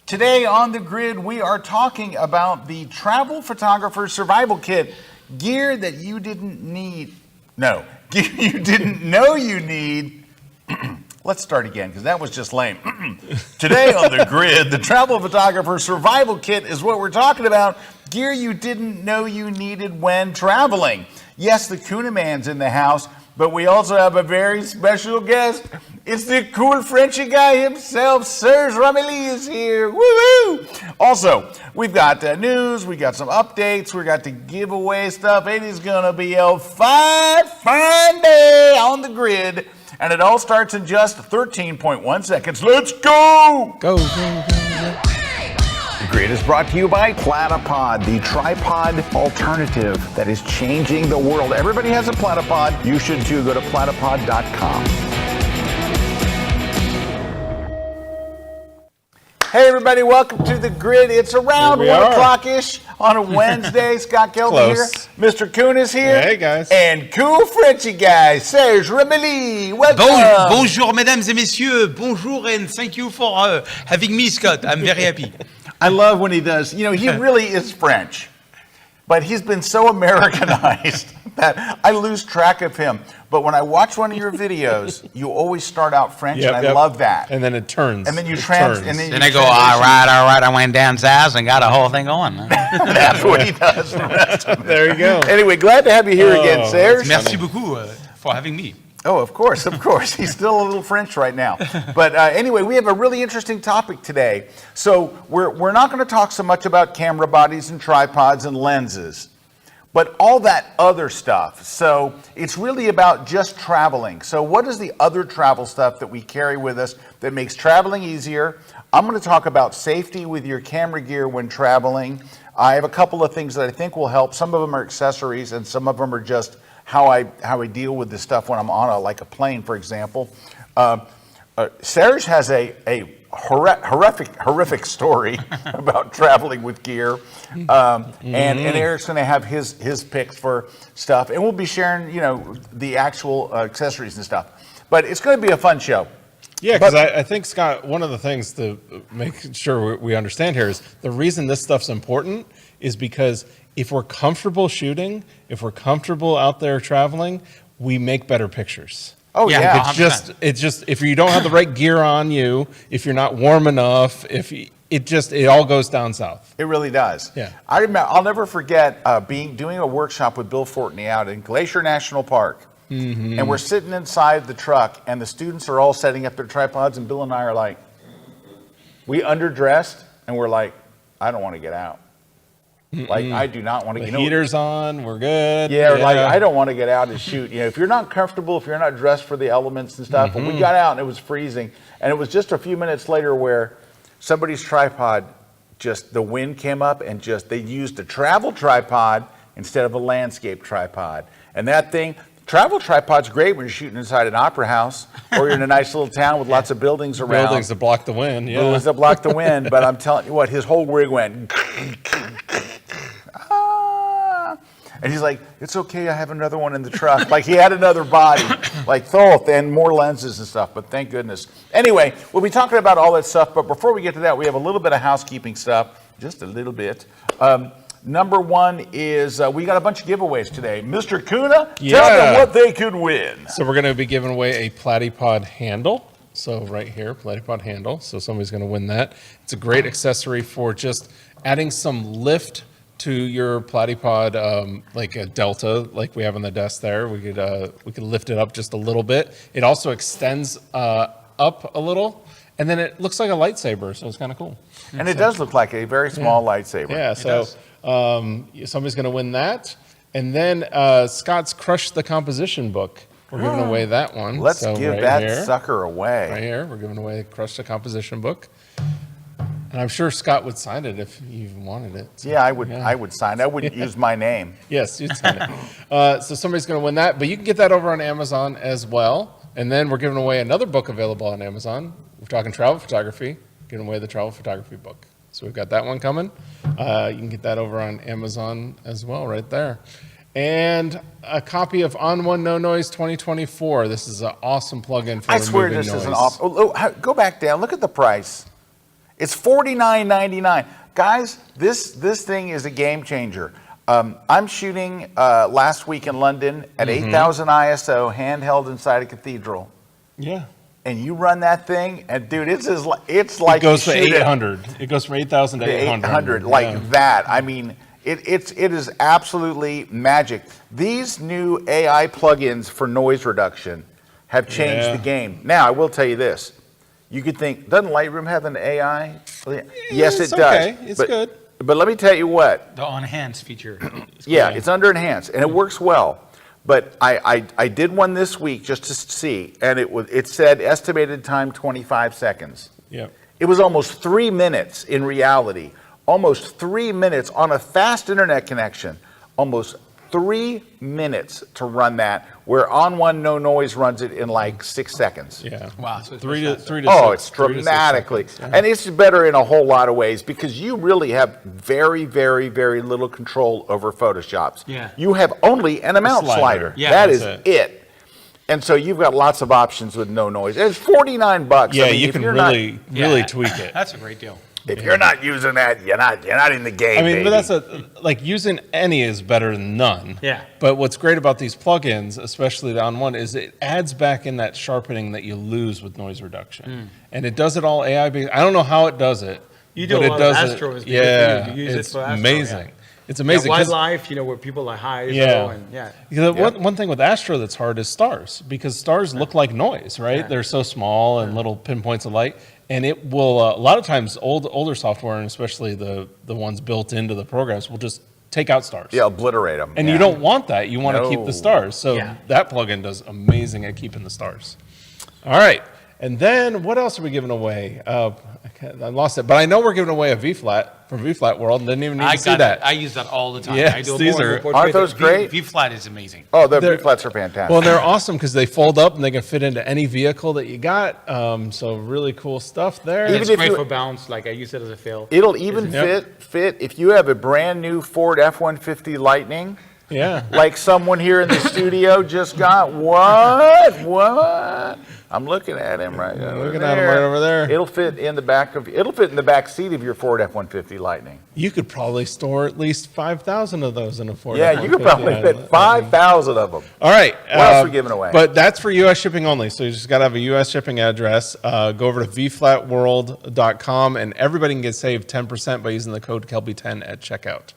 Today on the grid, we are talking about the Travel Photographer Survival Kit. Gear that you didn't need. No, gear you didn't know you need. Let's start again, because that was just lame. Today on the grid, the Travel Photographer Survival Kit is what we're talking about. Gear you didn't know you needed when traveling. Yes, the Kuna man's in the house, but we also have a very special guest. It's the cool Frenchy guy himself, Serge Ramelli is here. Woo-hoo! Also, we've got news, we got some updates, we got the giveaway stuff. It is going to be a fine day on the grid. And it all starts in just 13.1 seconds. Let's go! Go. The grid is brought to you by Platypod, the tripod alternative that is changing the world. Everybody has a Platypod. You should too. Go to platypod.com. Hey everybody, welcome to the grid. It's around 1 o'clock-ish on a Wednesday. Scott Kelby here. Mr. Kuna's here. Hey guys. And cool Frenchy guy, Serge Ramelli. Welcome. Bonjour mesdames et messieurs. Bonjour and thank you for having me, Scott. I'm very happy. I love when he does. You know, he really is French, but he's been so Americanized that I lose track of him. But when I watch one of your videos, you always start out French, and I love that. And then it turns. And then you Then I go, all right, I went down south and got a whole thing going. That's what he does. There you go. Anyway, glad to have you here again, Serge. Merci beaucoup for having me. Oh, of course. He's still a little French right now. But anyway, we have a really interesting topic today. So we're not going to talk so much about camera bodies and tripods and lenses, but all that other stuff. So it's really about just traveling. So what is the other travel stuff that we carry with us that makes traveling easier? I'm going to talk about safety with your camera gear when traveling. I have a couple of things that I think will help. Some of them are accessories, and some of them are just how I deal with this stuff when I'm on a plane, for example. Serge has a horrific story about traveling with gear, and Eric's going to have his picks for stuff, and we'll be sharing the actual accessories and stuff. But it's going to be a fun show. Yeah, because I think, Scott, one of the things to make sure we understand here is the reason this stuff's important is because if we're comfortable shooting, if we're comfortable out there traveling, we make better pictures. Oh yeah, it's just if you don't have the right gear on you, if you're not warm enough, it all goes down south. It really does. Yeah, I remember. I'll never forget doing a workshop with Bill Fortney out in Glacier National Park, and we're sitting inside the truck, and the students are all setting up their tripods, and Bill and I are like, we underdressed, and we're like, I don't want to get out. Like, I do not want to get out. The heater's on, we're good. Yeah, like, I don't want to get out and shoot. If you're not comfortable, if you're not dressed for the elements and stuff, but we got out and it was freezing. And it was just a few minutes later where somebody's tripod, the wind came up and they used a travel tripod instead of a landscape tripod. And that thing, travel tripod's great when you're shooting inside an opera house or you're in a nice little town with lots of buildings around. Buildings that block the wind, Buildings that block the wind, but I'm telling you what, his whole rig went. And he's like, it's okay, I have another one in the truck. Like he had another body, and more lenses and stuff, but thank goodness. Anyway, we'll be talking about all that stuff, but before we get to that, we have a little bit of housekeeping stuff, just a little bit. Number one is we got a bunch of giveaways today. Mr. Kuna, tell them what they could win. So we're going to be giving away a Platypod handle. So right here, Platypod handle. So somebody's going to win that. It's a great accessory for just adding some lift to your Platypod, like a delta, like we have on the desk there. We could lift it up just a little bit. It also extends up a little, and then it looks like a lightsaber, so it's kind of cool. And it does look like a very small lightsaber. Yeah, so somebody's going to win that. And then Scott's Crush the Composition book. We're giving away that one. Let's give that sucker away. Right here, we're giving away Crush the Composition book. And I'm sure Scott would sign it if you even wanted it. So, yeah, I would sign it. I wouldn't use my name. Yes, you'd sign it. So somebody's going to win that. But you can get that over on Amazon as well. And then we're giving away another book available on Amazon. We're talking travel photography, giving away the travel photography book. So we've got that one coming. You can get that over on Amazon as well right there. And a copy of On One No Noise 2024. This is an awesome plugin for I swear this is an awesome. Go back down. Look at the price. It's $49.99. Guys, this thing is a game changer. I'm shooting last week in London at 8,000 ISO, handheld inside a cathedral. Yeah. And you run that thing, and dude, it's like It goes you to shoot 800. It goes from 8,000 to 800 800. like that. I mean, it is absolutely magic. These new AI plugins for noise reduction have changed the game. Now, I will tell you this. You could think, doesn't Lightroom have an AI? Yes, it does. Okay. It's good. But let me tell you what. The enhance feature. Yeah, it's under enhance, and it works well. But I did one this week just to see, and it said estimated time 25 seconds. Yep. It was almost 3 minutes in reality. Almost 3 minutes on a fast internet connection. Almost 3 minutes to run that, where On One No Noise runs it in like 6 seconds. Yeah. Wow. So it's Three much to faster. Oh, six- it's 3 to 6 dramatically. seconds. And it's better in a whole lot of ways because you really have very, very, very little control over Photoshops. Yeah. You have only an amount slider. slider. Yeah, that is that's it. And so you've got lots of options with no noise. And it's $49. Yeah, I mean, you if can you're really Yeah, tweak it. That's a great deal. If you're not using that, you're not in the game. I mean, baby. but that's like using any is better than none. Yeah. But what's great about these plugins, especially the On One, is it adds back in that sharpening that you lose with noise reduction, and it does it all AI based. I don't know how it does it. You do but a it lot does of it. Astro. Is because Yeah, you use it's it for Astro, amazing. Yeah. It's amazing. 'cause- wildlife, where people are high. Yeah. And, yeah. Because one thing with Astro that's hard is stars, because stars look like noise, right? Yeah. They're so small and little pinpoints of light, and it will a lot of times older software, and especially the ones built into the programs, will just take out stars. Yeah, obliterate them. And you don't want that. You want to keep No. the stars. So Yeah. that plugin does amazing at keeping the stars. All right. And then what else are we giving away? I lost it, but I know we're giving away a V-flat from V-flat World, and didn't even need to see that. I use that all the time. Yes, I do a these more are- report Aren't with those it. great? V-flat is amazing. Oh, the They're- V-flats are fantastic. Well, they're awesome because they fold up and they can fit into any vehicle that you got. So really cool stuff there. Even It's if great you- for bounce. Like I use it as a fill. It'll even Yep. fit if you have a brand new Ford F-150 Lightning, Yeah. like someone here in the studio just got. What? I'm looking at him right over looking there. at him right over there. It'll fit in the back seat of your Ford F-150 Lightning. You could probably store at least 5,000 of those in a Ford. Yeah, you could probably F-150. fit 5,000 of them. All right. What else are we giving away? But that's for U.S. shipping only. So you just got to have a U.S. shipping address. Go over to vflatworld.com, and everybody can get saved 10% by using the code Kelby10 at checkout.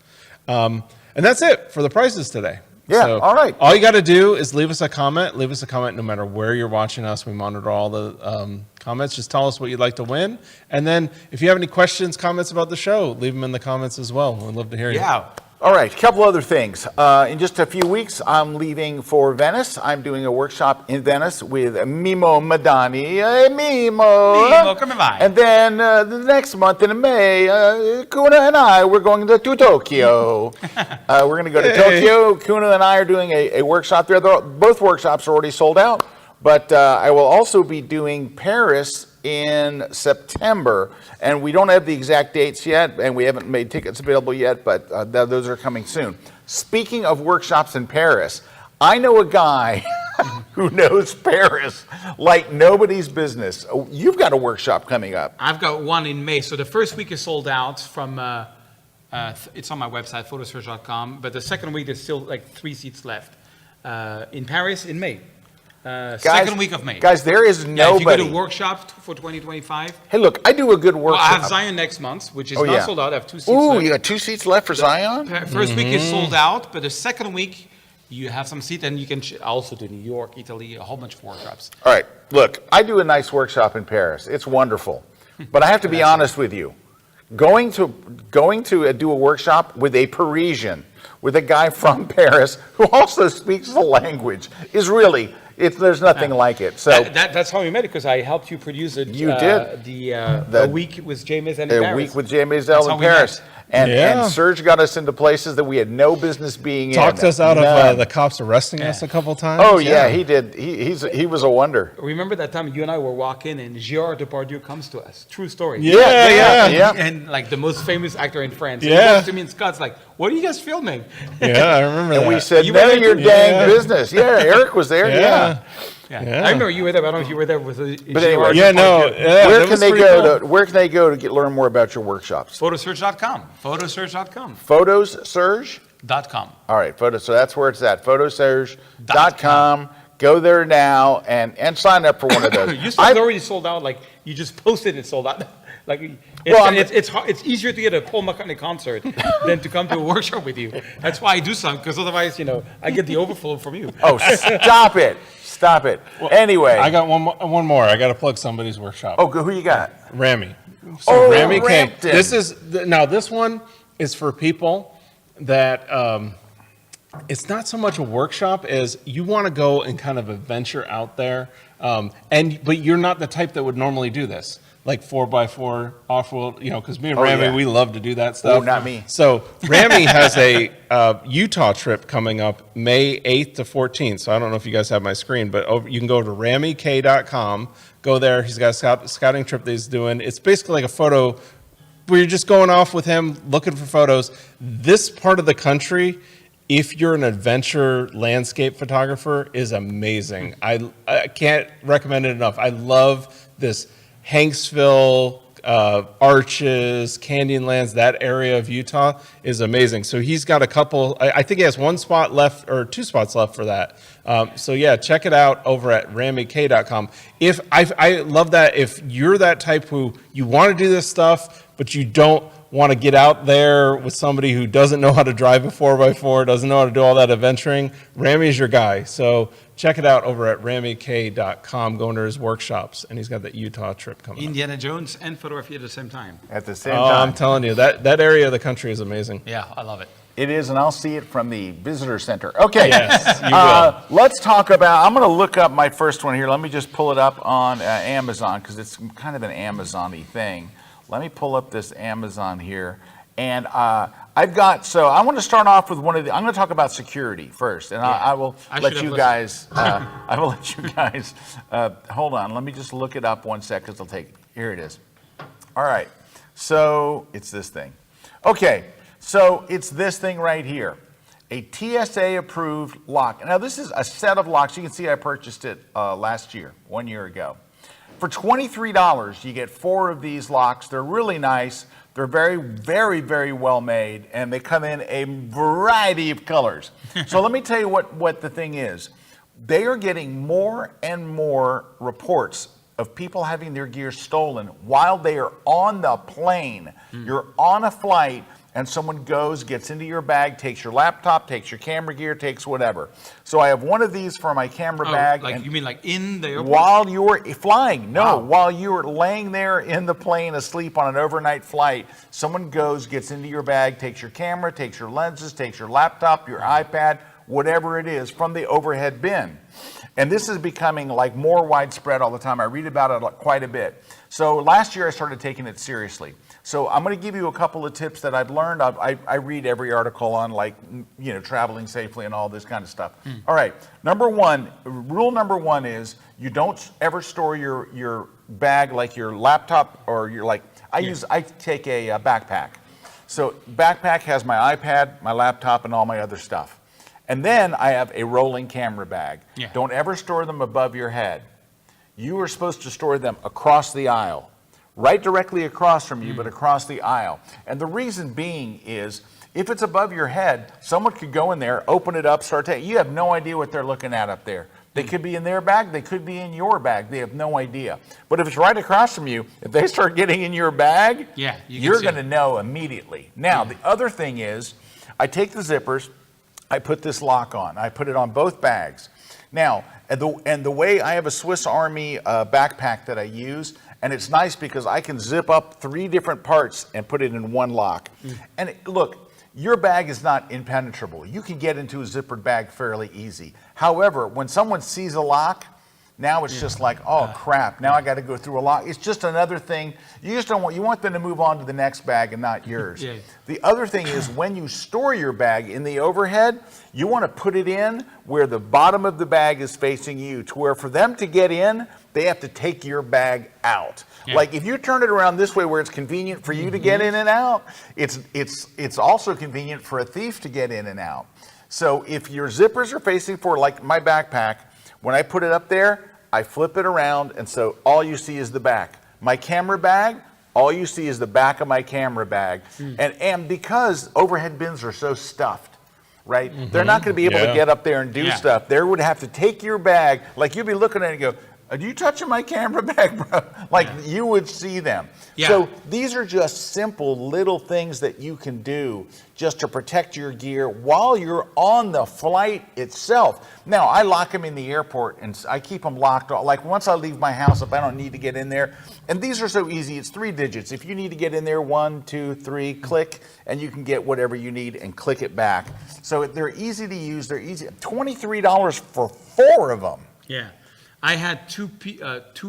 And that's it for the prices today. Yeah, all right. All you got to do is leave us a comment. Leave us a comment no matter where you're watching us. We monitor all the comments. Just tell us what you'd like to win. And then if you have any questions, comments about the show, leave them in the comments as well. We'd love to hear you. Yeah. All right, a couple other things. In just a few weeks, I'm leaving for Venice. I'm doing a workshop in Venice with Mimo Madani. Mimo, come by. And then the next month in May, Kuna and I, we're going to Tokyo. We're going to go to Tokyo. Kuna and I are doing a workshop there. Both workshops are already sold out. But I will also be doing Paris in September, and we don't have the exact dates yet, and we haven't made tickets available yet, but those are coming soon. Speaking of workshops in Paris, I know a guy who knows Paris like nobody's business. Oh, you've got a workshop coming up. I've got one in May. So the first week is sold out from, it's on my website, photosearch.com, but the second week there's still like 3 seats left in Paris in May. Second week of May. Guys, there is Yeah, if nobody. you go to workshop for 2025. Hey, look, I do a good Well, workshop. I have Zion next month, which is Oh, not yeah. sold out. I have 2 seats Ooh, left. you got 2 seats left for Zion? First week is sold out, but the second week you have some seats, and you can also do New York, Italy, a whole bunch of workshops. All right, look, I do a nice workshop in Paris. It's wonderful. But I have to be honest with you. Going to do a workshop with a Parisian, with a guy from Paris who also speaks the language, is really, there's nothing like it. So That's how we met, because I helped you produce it. You did. The week with James and a week with Jay Maisel how in we Paris. met. And Serge got us into places that we had no business being Talked in. us out None. of the cops arresting us a couple times. Oh, yeah, he did. He was a wonder. Remember that time you and I were walking and Gérard Depardieu comes to us? True story. Yeah. And like the most famous actor in France. And Yeah. he comes to me and Scott's like, what are you guys filming? Yeah, I remember that. And we said, You none were of your there dang too? business. Yeah, Erik was there. Yeah. Yeah. Yeah. I remember you were there. But I don't know if you were there with. But anyway, Yeah, no. Yeah, where that can was they pretty go cool. Where can they go to learn more about your workshops? Photosurge.com. Photosurge.com. Photos Surge. .com. All right, so that's where it's at. Photosurge.com. Go there now and sign up for one of those. You said it's already sold out. Like you just posted it sold out. Like it's hard, it's easier to get a Paul McCartney concert than to come to a workshop with you. That's why I do some, because otherwise, I get the overflow from you. Oh, stop it. Stop it. Anyway. I got one more. I got to plug somebody's workshop. Oh, who you got? Rami. Oh, Rami K. Rampton. This one is for people that it's not so much a workshop as you want to go and kind of adventure out there, but you're not the type that would normally do this, like 4x4 off-road, because me and Rami, yeah. we love to do that stuff. Oh, not me. So Rami has a Utah trip coming up May 8th to 14th. So I don't know if you guys have my screen, but you can go to ramik.com, go there. He's got a scouting trip that he's doing. It's basically like a photo where you're just going off with him, looking for photos. This part of the country, if you're an adventure landscape photographer, is amazing. I can't recommend it enough. I love this Hanksville, Arches, Canyonlands, that area of Utah is amazing. So he's got a couple, I think he has one spot left or 2 spots left for that. So yeah, check it out over at ramik.com. I love that if you're that type who you want to do this stuff, but you don't want to get out there with somebody who doesn't know how to drive a 4x4, doesn't know how to do all that adventuring, Rami is your guy. So check it out over at ramik.com, going to his workshops, and he's got that Utah trip coming up. Indiana Jones and photography at the same time. At the same Oh, time. I'm telling you, that area of the country is amazing. Yeah, I love it. It is, and I'll see it from the visitor center. Okay. Yes, you will. Let's talk about, I'm going to look up my first one here. Let me just pull it up on Amazon, because it's kind of an Amazon-y thing. Let me pull up this Amazon here. And I've got, so I want to start off with I'm going to talk about security first. And I will let you guys, hold on. Let me just look it up one sec, because here it is. All right. So it's this thing. Okay. So it's this thing right here. A TSA approved lock. Now this is a set of locks. You can see I purchased it last year, 1 year ago. For $23, you get 4 of these locks. They're really nice. They're very, very, very well made, and they come in a variety of colors. So let me tell you what the thing is. They are getting more and more reports of people having their gear stolen while they are on the plane. You're on a flight, and someone gets into your bag, takes your laptop, takes your camera gear, takes whatever. So I have one of these for my camera bag. Like, you mean like in the airport? While you're flying, no, Wow. while you're laying there in the plane asleep on an overnight flight, someone gets into your bag, takes your camera, takes your lenses, takes your laptop, your iPad, whatever it is, from the overhead bin. And this is becoming like more widespread all the time. I read about it quite a bit. So last year I started taking it seriously. So I'm going to give you a couple of tips that I've learned. I read every article on traveling safely and all this kind of stuff. All right. Rule number one is you don't ever store your bag like your laptop or I take a backpack. So backpack has my iPad, my laptop, and all my other stuff. And then I have a rolling camera bag. Yeah. Don't ever store them above your head. You are supposed to store them across the aisle. Right directly across from you, but across the aisle. And the reason being is, if it's above your head, someone could go in there, open it up, start taking. You have no idea what they're looking at up there. They could be in their bag, they could be in your bag. They have no idea. But if it's right across from you, if they start getting in your bag, you're going to know immediately. Now, the other thing is, I take the zippers, I put this lock on. I put it on both bags. Now, and the way I have a Swiss Army backpack that I use, and it's nice because I can zip up 3 different parts and put it in one lock. And look, your bag is not impenetrable. You can get into a zippered bag fairly easy. However, when someone sees a lock, now it's just like, oh crap, now I got to go through a lock. It's just another thing. You just don't you want them to move on to the next bag and not yours. The other thing is, when you store your bag in the overhead, you want to put it in where the bottom of the bag is facing you, to where for them to get in, they have to take your bag out. Like if you turn it around this way where it's convenient for you to get in and out, it's also convenient for a thief to get in and out. So if your zippers are facing forward, like my backpack, When I put it up there, I flip it around, and so all you see is the back. My camera bag, all you see is the back of my camera bag. And because overhead bins are so stuffed, right? They're not going to be able to get up there and do stuff. They would have to take your bag, like you'd be looking at it and go, are you touching my camera bag, bro? Like you would see them. So these are just simple little things that you can do just to protect your gear while you're on the flight itself. Now, I lock them in the airport and I keep them locked. Like once I leave my house, if I don't need to get in there, and these are so easy, it's 3 digits. If you need to get in there, 1, 2, 3, click, and you can get whatever you need and click it back. So they're easy to use. They're easy. $23 for 4 of them. Yeah. I had two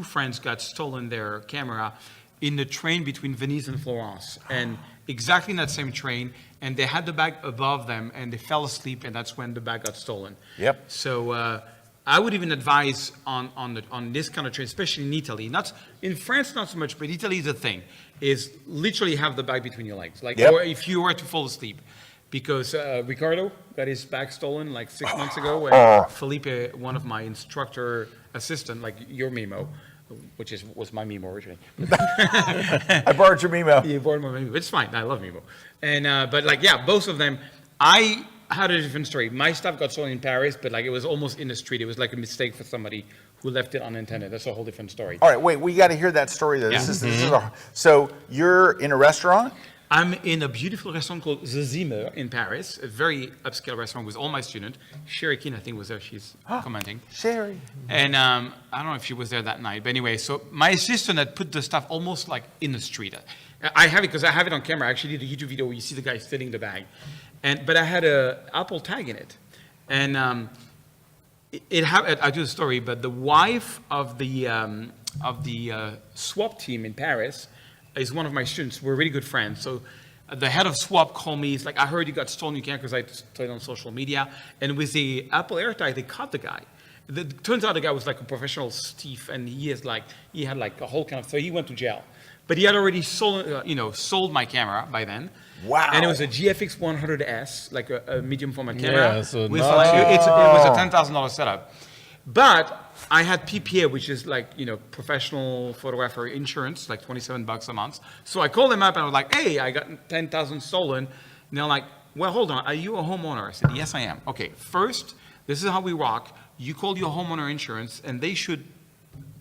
friends got stolen their camera in the train between Venice and Florence, and exactly in that same train, and they had the bag above them, and they fell asleep, and that's when the bag got stolen. Yep. So I would even advise on this kind of train, especially in Italy. Not in France, not so much, but Italy is a thing. Is literally have the bag between your legs, like or if you were to fall asleep. Because Ricardo got his bag stolen like 6 months ago, and Felipe, one of my instructor assistant, like your Mimo, which was my Mimo originally. I borrowed your Mimo. You borrowed my Mimo. It's fine. I love Mimo. And but like both of them. I had a different story. My stuff got stolen in Paris, but like it was almost in the street. It was like a mistake for somebody who left it unintended. That's a whole different story. All right, wait. We got to hear that story though. So you're in a restaurant. I'm in a beautiful restaurant called The Zimmer in Paris, a very upscale restaurant with all my students. Sherry Keane, I think, was there. She's commenting. Sherry. And I don't know if she was there that night. But anyway, so my assistant had put the stuff almost like in the street. I have it because I have it on camera. I actually did a YouTube video where you see the guy stealing the bag. But I had a Apple tag in it. And I do the story, but the wife of the swap team in Paris is one of my students. We're really good friends. So the head of swap called me. He's like, I heard you got stolen. You can't because I played on social media. And with the Apple AirTag, they caught the guy. It turns out the guy was like a professional thief, and he had like a whole kind of. So he went to jail, but he had already sold my camera by then. Wow. And it was a GFX 100S, like a medium format camera. Yeah, so with it was a $10,000 setup. But I had PPA, which is like, professional photographer insurance, like $27 a month. So I called them up and I was like, hey, I got 10,000 stolen. And they're like, well, hold on. Are you a homeowner? I said, yes, I am. Okay, first, this is how we rock. You call your homeowner insurance and they should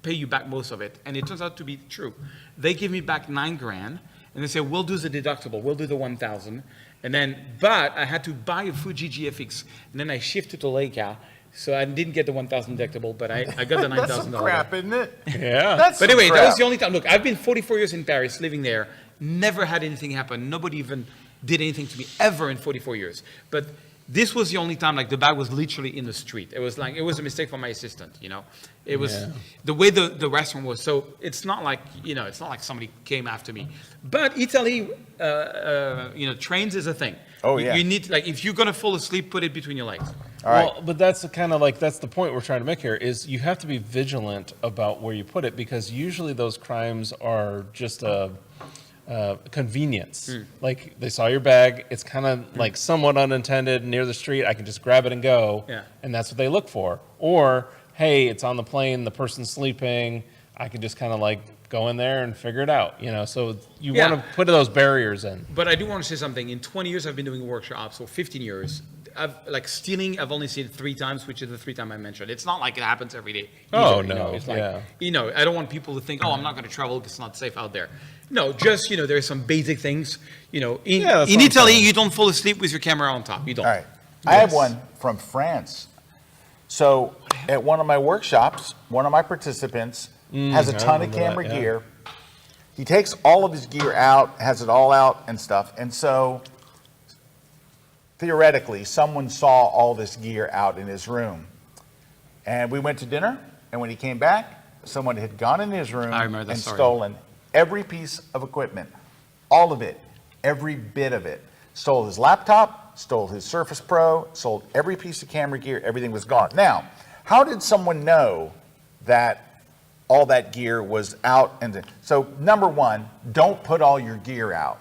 pay you back most of it. And it turns out to be true. They give me back $9,000 and they say, we'll do the deductible. We'll do the 1,000. And then, but I had to buy a Fuji GFX and then I shifted to Leica. So I didn't get the 1,000 deductible, but I got the $9,000. That's some crap, isn't it? Yeah. But anyway, that was the only time. Look, I've been 44 years in Paris, living there. Never had anything happen. Nobody even did anything to me ever in 44 years. But this was the only time, like the bag was literally in the street. It was a mistake from my assistant. It was the way the restaurant was. So it's not like it's not like somebody came after me. But Italy, trains is a thing. Oh yeah. You need if you're gonna fall asleep, put it between your legs. All right. Well, but that's that's the point we're trying to make here is you have to be vigilant about where you put it because usually those crimes are just a convenience. Like they saw your bag, it's kind of like somewhat unintended near the street. I can just grab it and go, and that's what they look for. Or hey, it's on the plane, the person's sleeping. I can just kind of go in there and figure it out. So you want to put those barriers in. But I do want to say something. In 20 years, I've been doing workshops, so 15 years. Stealing, I've only seen it 3 times, which is the 3 times I mentioned. It's not like it happens every day. Oh, either, no. It's I don't want people to think, I'm not going to travel because it's not safe out there. No, just, there's some basic things. In Italy, you don't fall asleep with your camera on top. You don't. All right. I have one from France. So at one of my workshops, one of my participants has a ton of camera gear. He takes all of his gear out, has it all out and stuff. And so theoretically, someone saw all this gear out in his room. And we went to dinner, and when he came back, someone had gone in his room and stolen every piece of equipment, all of it, every bit of it. Stole his laptop, stole his Surface Pro, sold every piece of camera gear, everything was gone. Now, how did someone know that all that gear was out? And so number one, don't put all your gear out.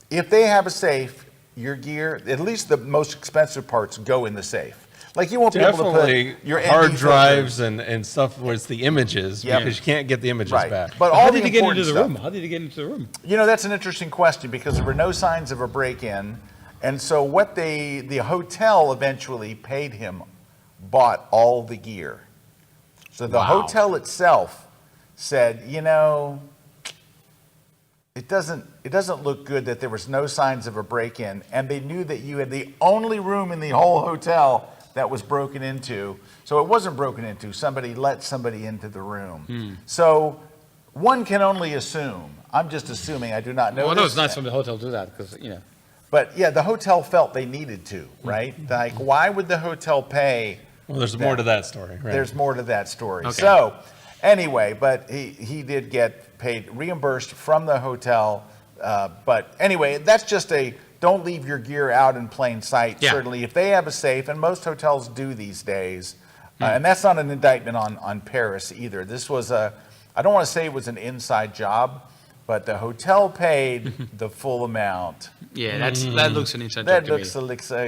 If they have a safe, your gear, at least the most expensive parts, go in the safe. Like you won't be able to Definitely put your hard ND drives and stuff where it's the images Yep. because you can't get the images Right. back. But How all did the he get into important the stuff. room? How did he get into the room? You know, that's an interesting question because there were no signs of a break-in. And so what the hotel eventually paid him, bought all the gear. So the Wow. hotel itself said, you know, it doesn't look good that there was no signs of a break-in. And they knew that you had the only room in the whole hotel that was broken into. So it wasn't broken into. Somebody let somebody into the room. So one can only assume. I'm just assuming. I do not know. Well, no, this. it's nice from the hotel to do that because, you know. But yeah, the hotel felt they needed to, right? Like, why would the hotel pay? Well, there's more to that story, right? There's more to that story. Okay. So, anyway, but he did get paid, reimbursed from the hotel. But anyway, that's just don't leave your gear out in plain sight. Yeah. Certainly, if they have a safe, and most hotels do these days, and that's not an indictment on Paris either. This was I don't want to say it was an inside job, but the hotel paid the full amount. Yeah, that looks an inside That joke looks to me.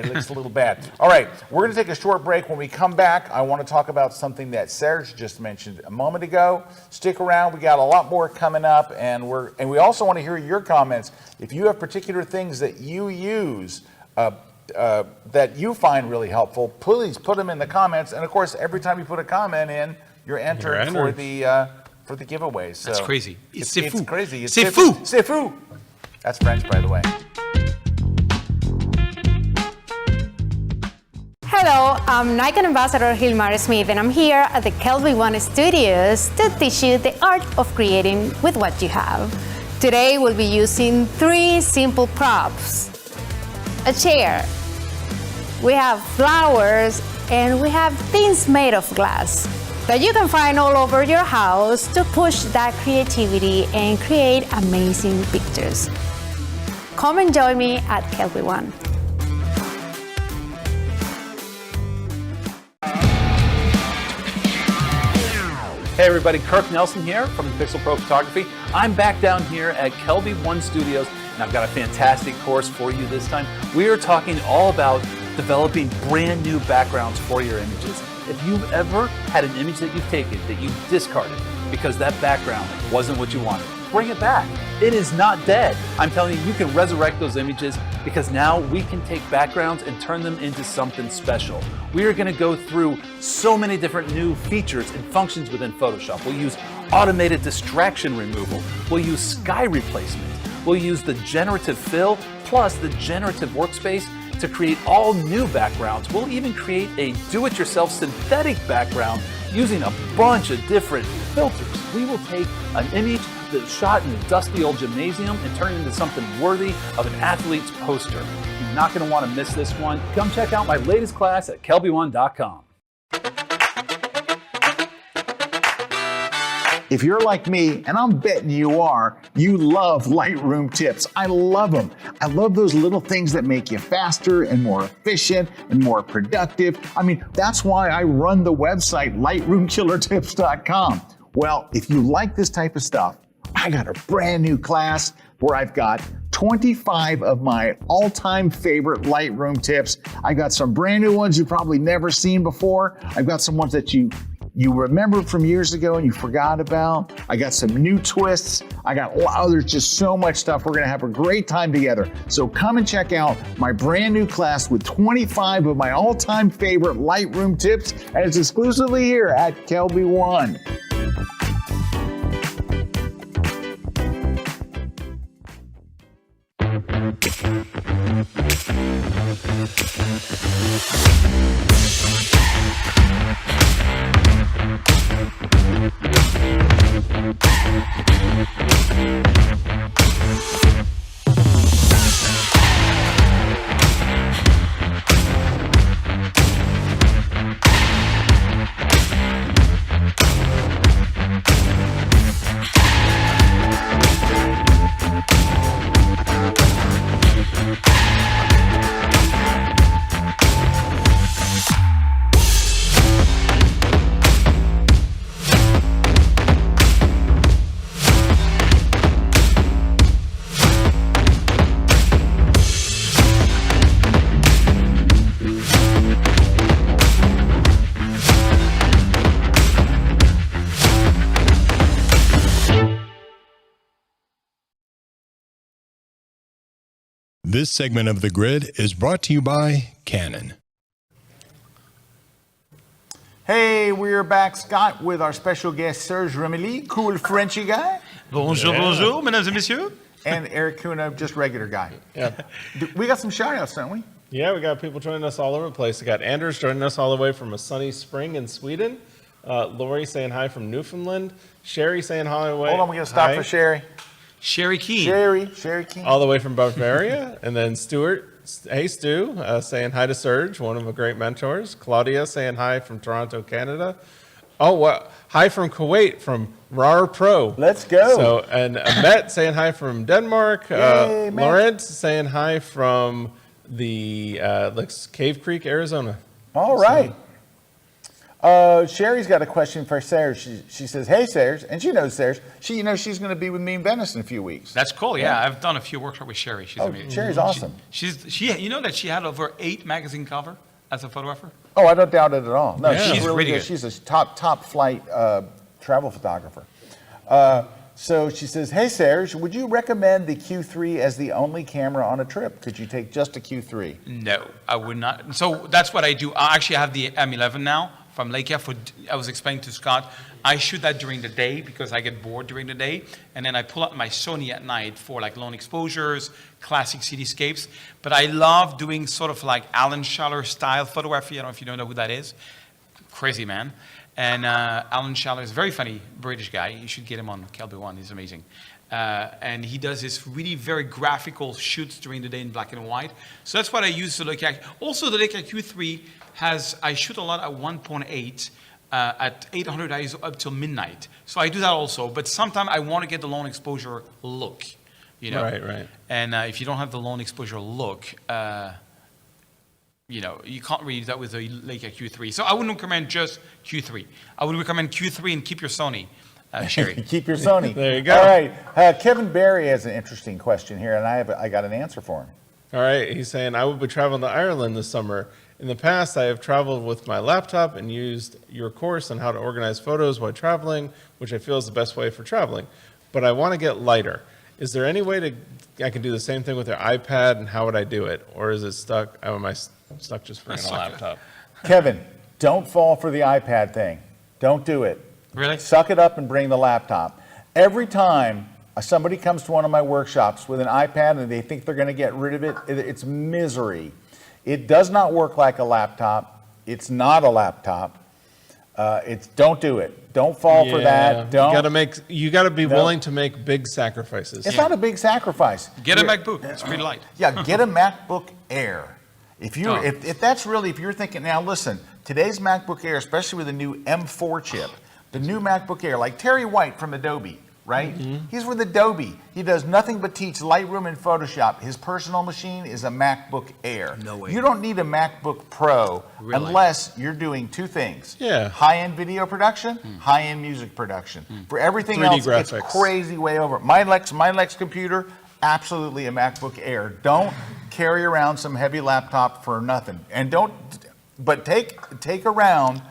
looks a little bad. All right, we're going to take a short break. When we come back, I want to talk about something that Serge just mentioned a moment ago. Stick around. We got a lot more coming up, and we also want to hear your comments. If you have particular things that you use that you find really helpful, please put them in the comments. And of course, every time you put a comment in, you're entered for the giveaways. So That's crazy. It's fou. crazy. It's C'est fou. C'est fou. That's French, by the way. Hello, I'm Nikon Ambassador Hilmar Smith, and I'm here at the KelbyOne Studios to teach you the art of creating with what you have. Today we'll be using 3 simple props. A chair, we have flowers, and we have things made of glass that you can find all over your house to push that creativity and create amazing pictures. Come and join me at KelbyOne. Hey everybody, Kirk Nelson here from Pixel Pro Photography. I'm back down here at KelbyOne Studios, and I've got a fantastic course for you this time. We are talking all about developing brand new backgrounds for your images. If you've ever had an image that you've taken that you discarded because that background wasn't what you wanted, bring it back. It is not dead. I'm telling you, you can resurrect those images because now we can take backgrounds and turn them into something special. We are going to go through so many different new features and functions within Photoshop. We'll use automated distraction removal. We'll use sky replacement. We'll use the generative fill plus the generative workspace to create all new backgrounds. We'll even create a do-it-yourself synthetic background using a bunch of different filters. We will take an image that's shot in a dusty old gymnasium and turn it into something worthy of an athlete's poster. You're not going to want to miss this one. Come check out my latest class at KelbyOne.com. If you're like me, and I'm betting you are, you love Lightroom tips. I love them. I love those little things that make you faster and more efficient and more productive. I mean, that's why I run the website lightroomkillertips.com. Well, if you like this type of stuff, I got a brand new class where I've got 25 of my all-time favorite Lightroom tips. I got some brand new ones you've probably never seen before. I've got some ones that you remembered from years ago and you forgot about. I got some new twists. There's just so much stuff. We're gonna have a great time together. So come and check out my brand new class with 25 of my all-time favorite Lightroom tips, and it's exclusively here at KelbyOne. This segment of The Grid is brought to you by Canon. Hey, we're back, Scott, with our special guest, Serge Ramelli, cool Frenchy guy, Bonjour, bonjour, mesdames et messieurs. and Erik Kuna, just regular guy. Yeah. We got some shout-outs, don't we? Yeah, we got people joining us all over the place. We got Anders joining us all the way from a sunny spring in Sweden. Lori saying hi from Newfoundland. Sherry saying hi. Hold on, we got to stop for Sherry. Sherry Keane. Sherry King. All the way from Bavaria. And then Stuart, hey Stu, saying hi to Serge, one of my great mentors. Claudia saying hi from Toronto, Canada. Oh, well, hi from Kuwait, from RAR Pro. Let's go. So, and Met saying hi from Denmark. Yay, Met. Lawrence saying hi from the Cave Creek, Arizona. All right. Sherry's got a question for Serge. She says, hey, Serge, and she knows Serge. She's going to be with me in Venice in a few weeks. That's cool. Yeah, I've done a few workshops with Sherry. She's amazing. Sherry's awesome. She you know that she had over 8 magazine cover as a photographer? Oh, I don't doubt it at all. No, Yeah. she's really good. good. She's a top flight travel photographer. So she says, hey, Serge, would you recommend the Q3 as the only camera on a trip? Could you take just a Q3? No, I would not. So that's what I do. I actually have the M11 now from Leica. I was explaining to Scott, I shoot that during the day because I get bored during the day. And then I pull out my Sony at night for like long exposures, classic cityscapes. But I love doing sort of like Alan Schaller style photography. I don't know if you don't know who that is. Crazy man. And Alan Schaller is a very funny British guy. You should get him on KelbyOne. He's amazing. And he does this really very graphical shoots during the day in black and white. So that's what I use to look at. Also, the Leica Q3 I shoot a lot at 1.8 at 800 ISO up till midnight. So I do that also. But sometimes I want to get the long exposure look. You know? Right. And if you don't have the long exposure look, you can't really do that with the Leica Q3. So I wouldn't recommend just Q3. I would recommend Q3 and keep your Sony, Sherry. Keep your Sony. There you go. All right. Kevin Barry has an interesting question here, and I got an answer for him. All right, he's saying, I will be traveling to Ireland this summer. In the past, I have traveled with my laptop and used your course on how to organize photos while traveling, which I feel is the best way for traveling. But I want to get lighter. Is there any way I can do the same thing with your iPad, and how would I do it? Or is it stuck? Am I stuck just bringing a laptop? Kevin, don't fall for the iPad thing. Don't do it. Really? Suck it up and bring the laptop. Every time somebody comes to one of my workshops with an iPad and they think they're going to get rid of it, it's misery. It does not work like a laptop. It's not a laptop. Don't do it. Don't fall for that. Don't. You got to be willing to make big sacrifices. It's not a big sacrifice. Get a MacBook. It's pretty light. Yeah, get a MacBook Air. If you're thinking, now listen, today's MacBook Air, especially with the new M4 chip, the new MacBook Air, like Terry White from Adobe, right? Mm-hmm. He's with Adobe. He does nothing but teach Lightroom and Photoshop. His personal machine is a MacBook Air. No way. You don't need a MacBook Pro unless you're doing two things. Yeah. High-end video production, high-end music production. For everything 3D else, graphics. it's crazy way over. My Lex computer, absolutely a MacBook Air. Don't carry around some heavy laptop for nothing. And take around,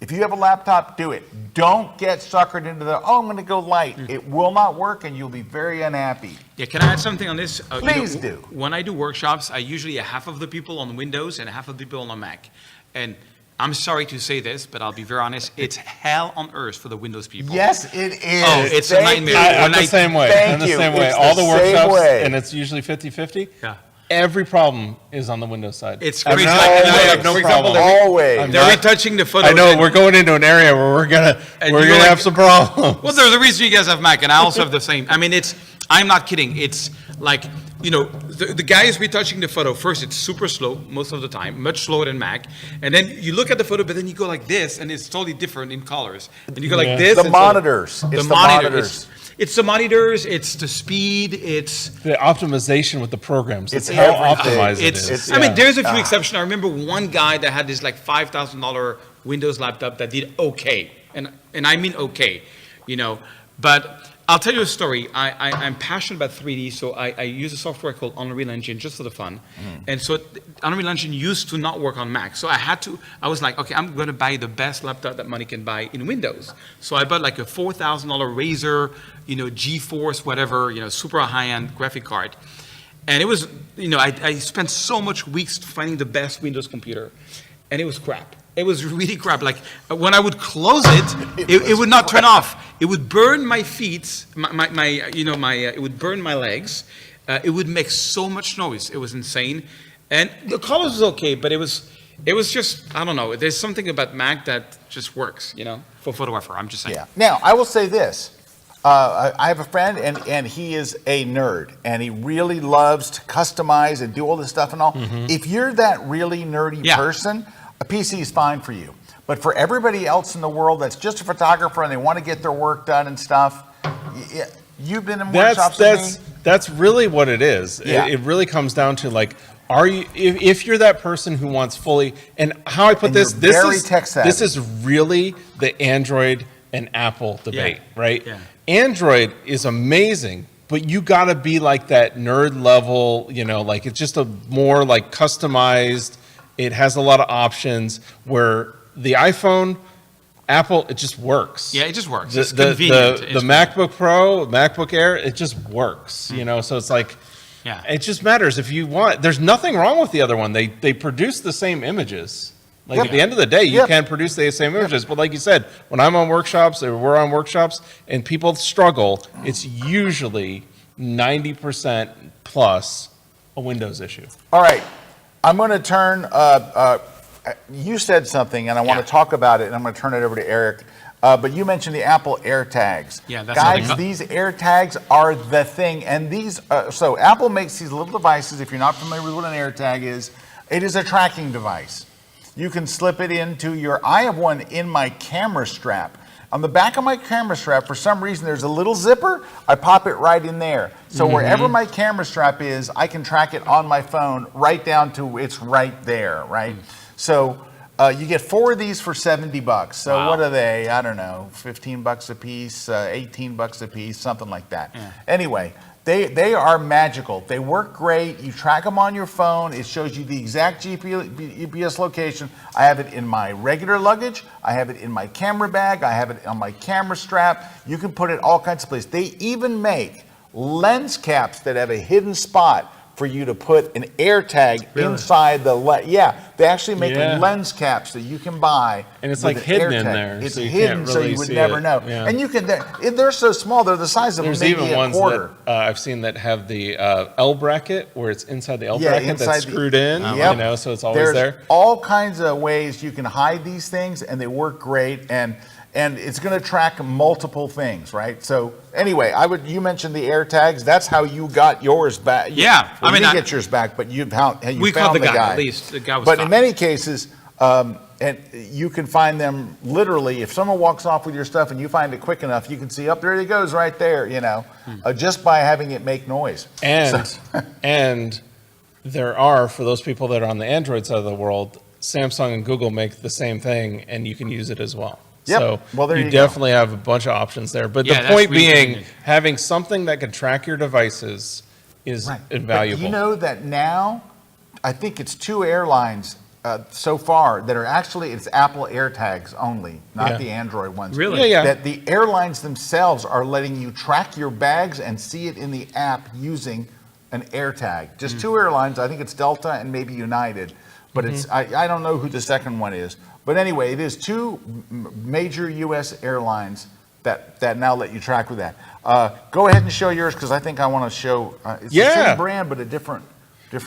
if you have a laptop, do it. Don't get suckered into I'm going to go light. It will not work and you'll be very unhappy. Yeah, can I add something on this? Please do. When I do workshops, I usually have half of the people on Windows and half of the people on a Mac. And I'm sorry to say this, but I'll be very honest, it's hell on earth for the Windows people. Yes, it is. Oh, it's a nightmare. I'm the same way. Thank I'm the you. same way. It's All the the same workshops, way. and it's usually 50-50. Yeah. Every problem is on the Windows side. It's I crazy. have no For example, problem. Always. They're retouching the photos. I know we're going into an area where we're gonna have some problems. Well, there's a reason you guys have Mac, and I also have the same. I mean, I'm not kidding. It's like, the guy is retouching the photo. First, it's super slow most of the time, much slower than Mac. And then you look at the photo, but then you go like this, and it's totally different in colors. And you go like this. The monitors. It's the monitors. It's the monitors, it's the speed, it's the optimization with the programs. It's how everything. optimized it is. I mean, there's a few exceptions. I remember one guy that had this like $5,000 Windows laptop that did okay, and I mean okay, But I'll tell you a story. I'm passionate about 3D, so I use a software called Unreal Engine just for the fun. And so Unreal Engine used to not work on Mac. So I was like, okay, I'm going to buy the best laptop that money can buy in Windows. So I bought like a $4,000 Razer, GeForce, whatever, super high-end graphic card. And it was, I spent so much weeks finding the best Windows computer, and it was crap. It was really crap. Like when I would close it would not turn off. It would burn my feet, it would burn my legs. It would make so much noise. It was insane. And the colors was okay, but it was just, I don't know. There's something about Mac that just works, for photographer. I'm just saying. Yeah. Now, I will say this. I have a friend, and he is a nerd, and he really loves to customize and do all this stuff and all. If you're that really nerdy person, a PC is fine for you. But for everybody else in the world that's just a photographer and they want to get their work done and stuff, you've been in workshops with me. That's really what it is. Yeah. It really comes down to like, are you, if you're that person who wants fully, and how I put And this, you're very tech savvy. this is really the Android and Apple debate, right? Yeah. Android is amazing, but you got to be like that nerd level, like it's just a more like customized. It has a lot of options, where the iPhone, Apple, it just works. Yeah, it just works. The, It's the, convenient. the, the MacBook Pro, MacBook Air, it just works, so it's like, Yeah. it just matters if you want. There's nothing wrong with the other one. They produce the same images. Like Yep. at the end of the day, you Yep. can produce the same images. But like you said, when I'm on workshops, or we're on workshops, and people struggle, it's usually 90% plus a Windows issue. All right. I'm going to turn, you said something, and I want to talk about it, and I'm going to turn it over to Erik. But you mentioned the Apple AirTags. Yeah, that's Guys, what these AirTags are the thing. And these, so Apple makes these little devices. If you're not familiar with what an AirTag is, it is a tracking device. You can slip it into I have one in my camera strap. On the back of my camera strap, for some reason, there's a little zipper. I pop it right in there. So wherever my camera strap is, I can track it on my phone right down to it's right there, right? So you get 4 of these for $70. So what are they? I don't know, $15 a piece, $18 a piece, something like that. Yeah. Anyway, they are magical. They work great. You track them on your phone. It shows you the exact GPS location. I have it in my regular luggage. I have it in my camera bag. I have it on my camera strap. You can put it all kinds of places. They even make lens caps that have a hidden spot for you to put an AirTag inside the they actually make lens caps that you can buy, And it's with like an hidden in AirTag. there, It's so you hidden, can't so really you would see never it. know. Yeah. And you can, they're so small, they're the size of There's maybe even a ones quarter. that I've seen that have the L bracket, where it's inside the L bracket inside that's screwed in, Yep. so it's always There's there. all kinds of ways you can hide these things, and they work great, and it's going to track multiple things, right? So anyway, you mentioned the AirTags. That's how you got yours back. Yeah, Well, I mean, you didn't get yours back, but you found We caught found the guy, at least. The guy was But fine. in many cases, and you can find them literally. If someone walks off with your stuff and you find it quick enough, you can see, there he goes right there, just by having it make noise. And there are, for those people that are on the Android side of the world, Samsung and Google make the same thing, and you can use it as well. Yep. So Well, there you go. definitely have a bunch of options there. But Yeah, the that's point really being, convenient. having something that can track your devices is invaluable. But you know that now, I think it's 2 airlines so far that are actually, it's Apple AirTags only, not the Android ones. Really? Yeah. That the airlines themselves are letting you track your bags and see it in the app using an AirTag. Just 2 airlines. I think it's Delta and maybe United, but it's I don't know who the second one is. But anyway, it is 2 major U.S. airlines that now let you track with that. Go ahead and show yours, because I think I want to show. It's the same brand, but a different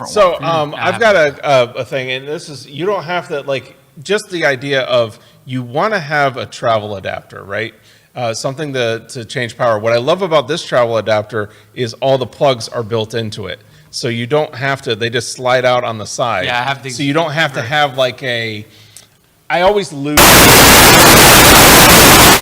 So one. I've got a thing, and this is, you don't have to, just the idea of, you want to have a travel adapter, right? Something to change power. What I love about this travel adapter is all the plugs are built into it. So you don't have to, they just slide out on the side. Yeah, I have these. So you don't have to have I always lose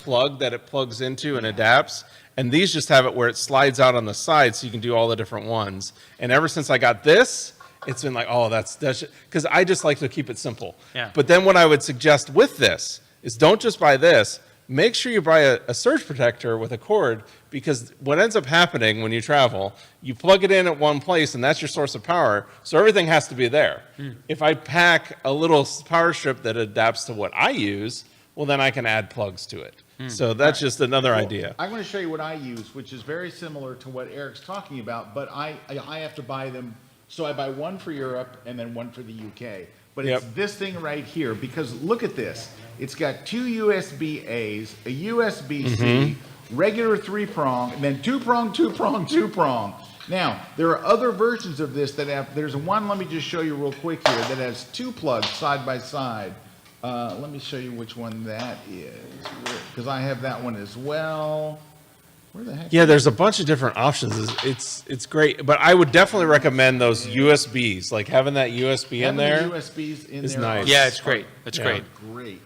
plug that it plugs into and adapts. And these just have it where it slides out on the side, so you can do all the different ones. And ever since I got this, it's been like, that's because I just like to keep it simple. Yeah. But then what I would suggest with this is, don't just buy this. Make sure you buy a surge protector with a cord, because what ends up happening when you travel, you plug it in at one place, and that's your source of power. So everything has to be there. If I pack a little power strip that adapts to what I use, well, then I can add plugs to it. So that's just another idea. I'm going to show you what I use, which is very similar to what Eric's talking about, but I have to buy them. So I buy one for Europe and then one for the UK. But it's this thing right here, because look at this. It's got two USB-As, a USB-C, regular 3-prong, and then 2-prong, 2-prong, 2-prong. Now, there are other versions of this that have, there's one, let me just show you real quick here, that has 2 plugs side by side. Let me show you which one that is, because I have that one as well. Where the heck? Yeah, there's a bunch of different options. It's great, but I would definitely recommend those USBs. Like having that USB in Having there the USBs in is there nice. Yeah, it's great. It's great. Great.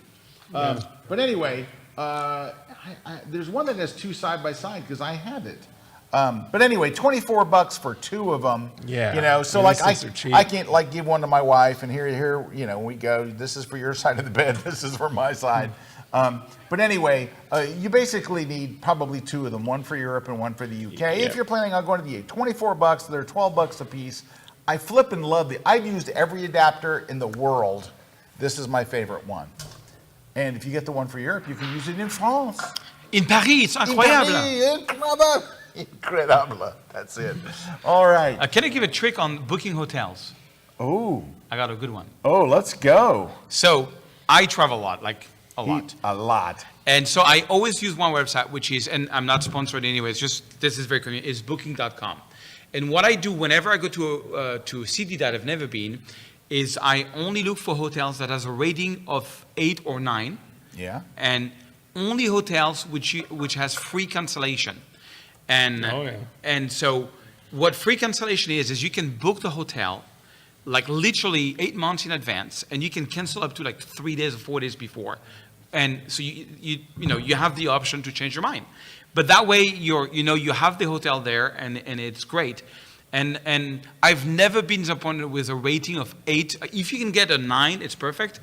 But anyway, there's one that has 2 side by side because I have it. But anyway, $24 for 2 of them. Yeah. You know, so Yeah, like these things are cheap. I can't like give one to my wife and here, you know, we go. This is for your side of the bed. This is for my side. But anyway, you basically need probably 2 of them, one for Europe and one for the UK. If you're planning on going to the UK, $24, they're $12 a piece. I flip and love I've used every adapter in the world. This is my favorite one. And if you get the one for Europe, you can use it in France. In Paris, it's incroyable. Incredible. That's it. All right. Can I give a trick on booking hotels? Oh, I got a good one. let's go. So I travel a lot, like a lot. A lot. And so I always use one website, which is, and I'm not sponsored anyway, it's just, this is very convenient, is booking.com. And what I do whenever I go to a city that I've never been, is I only look for hotels that has a rating of 8 or 9. Yeah. And only hotels which has free cancellation. And, and so what free cancellation is you can book the hotel like literally 8 months in advance, and you can cancel up to like 3 days or 4 days before. And so you have the option to change your mind. But that way you have the hotel there and it's great. And I've never been disappointed with a rating of 8. If you can get a 9, it's perfect.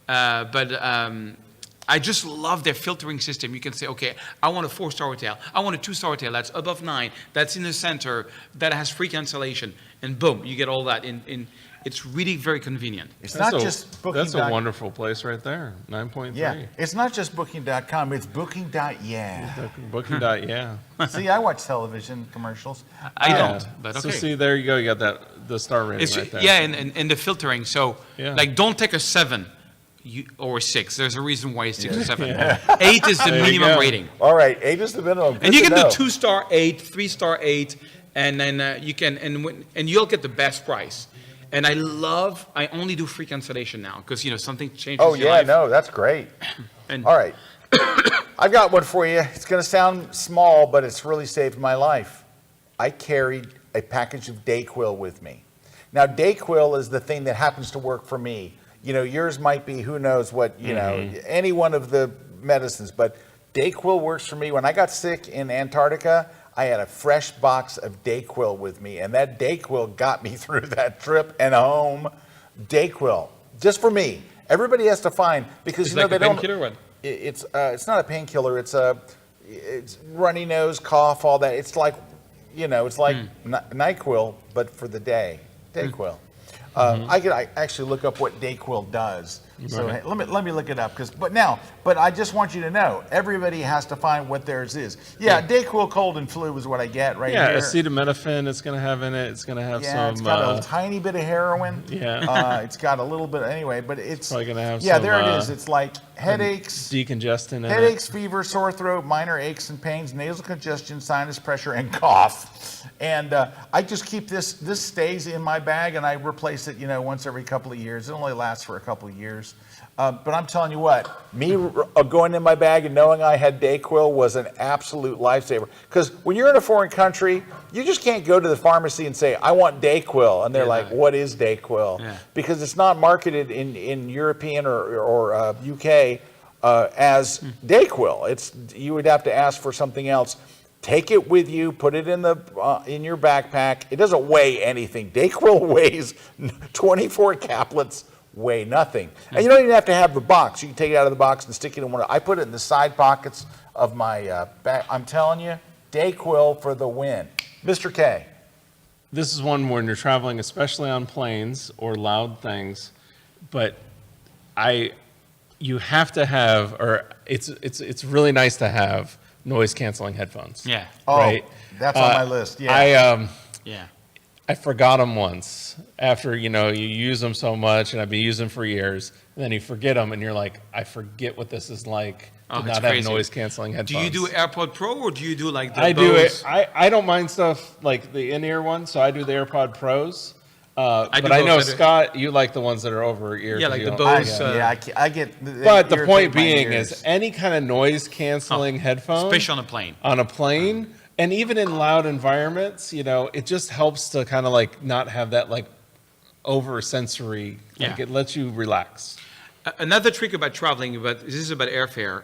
I just love their filtering system. You can say, okay, I want a 4-star hotel. I want a 2-star hotel that's above 9, that's in the center, that has free cancellation, and boom, you get all that in. It's really very convenient. It's not just booking. That's a wonderful place right there. 9.3. Yeah, it's not just booking.com. It's booking.yeah. Booking.yeah. See, I watch television commercials. I don't, but okay. So see, there you go. You got the star rating It's, right there. yeah, and the filtering. So, like, don't take a 7 or 6. There's a reason why it's 6 or 7. 8 is the minimum rating. All right, 8 is the minimum. And you can do 2-star 8, 3-star 8, and then you can, and you'll get the best price. And I only do free cancellation now because, something changes your life. No, that's great. And All right. I've got one for you. It's going to sound small, but it's really saved my life. I carried a package of Dayquil with me. Now, Dayquil is the thing that happens to work for me. Yours might be, who knows what, any one of the medicines, but Dayquil works for me. When I got sick in Antarctica, I had a fresh box of Dayquil with me, and that Dayquil got me through that trip and home. Dayquil, just for me. Everybody has to find, because it's like they a don't. painkiller one. It's not a painkiller. It's runny nose, cough, all that. It's like, it's like NyQuil, but for the day. Dayquil. I could actually look up what Dayquil does. So hey, let me look it up. But I just want you to know, everybody has to find what theirs is. Dayquil cold and flu is what I get right here. Yeah, acetaminophen it's going to have in it. It's going to have some. It's got a tiny bit of heroin. Yeah. It's got a little bit anyway, but it's probably going to have some. some. There it is. It's like headaches, decongestant. Headaches, fever, sore throat, minor aches and pains, nasal congestion, sinus pressure, and cough. And I just keep this stays in my bag, and I replace it, once every couple of years. It only lasts for a couple of years. But I'm telling you what, me going in my bag and knowing I had Dayquil was an absolute lifesaver. Because when you're in a foreign country, you just can't go to the pharmacy and say, I want Dayquil. And they're like, what is Dayquil? Yeah. Because it's not marketed in European or UK as Dayquil. You would have to ask for something else. Take it with you, put it in your backpack. It doesn't weigh anything. Dayquil weighs 24 caplets. Weigh nothing. And you don't even have to have the box. You can take it out of the box and stick it in one. I put it in the side pockets of my bag. I'm telling you, Dayquil for the win. Mr. K. This is one when you're traveling, especially on planes or loud things. But you have to have, or it's really nice to have noise canceling headphones. Yeah. Oh, right. that's on my list. Yeah. Yeah. I forgot them once after, you use them so much, and I've been using them for years, and then you forget them, and you're like, I forget what this is like to it's not have crazy. noise canceling Do headphones. you do AirPod Pro or do you do like the I do it. Bose? I don't mind stuff like the in-ear one, so I do the AirPod Pros. But do I both. know, I do- Scott, you like the ones that are over ear. Yeah, 'cause like you the don't- Bose, I get. But the irritate point my being ears. is any kind of noise canceling headphone, Especially on a plane. on a plane, and even in loud environments, it just helps to kind of like not have that like over sensory. Like Yeah. it lets you relax. Another trick about traveling, but this is about airfare.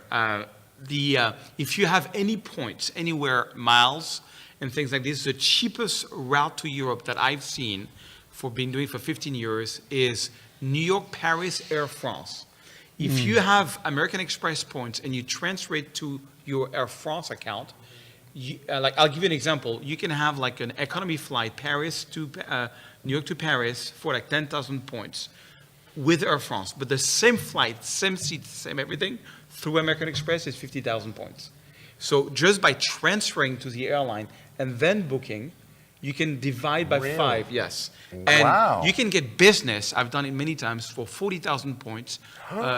If you have any points anywhere, miles and things like this, the cheapest route to Europe that I've seen for being doing for 15 years is New York, Paris, Air France. If you have American Express points and you transfer it to your Air France account, I'll give you an example. You can have like an economy flight, Paris to New York to Paris for like 10,000 points with Air France, but the same flight, same seat, same everything through American Express is 50,000 points. So just by transferring to the airline and then booking, you can divide by 5, yes. And Wow. you can get business, I've done it many times, for 40,000 points.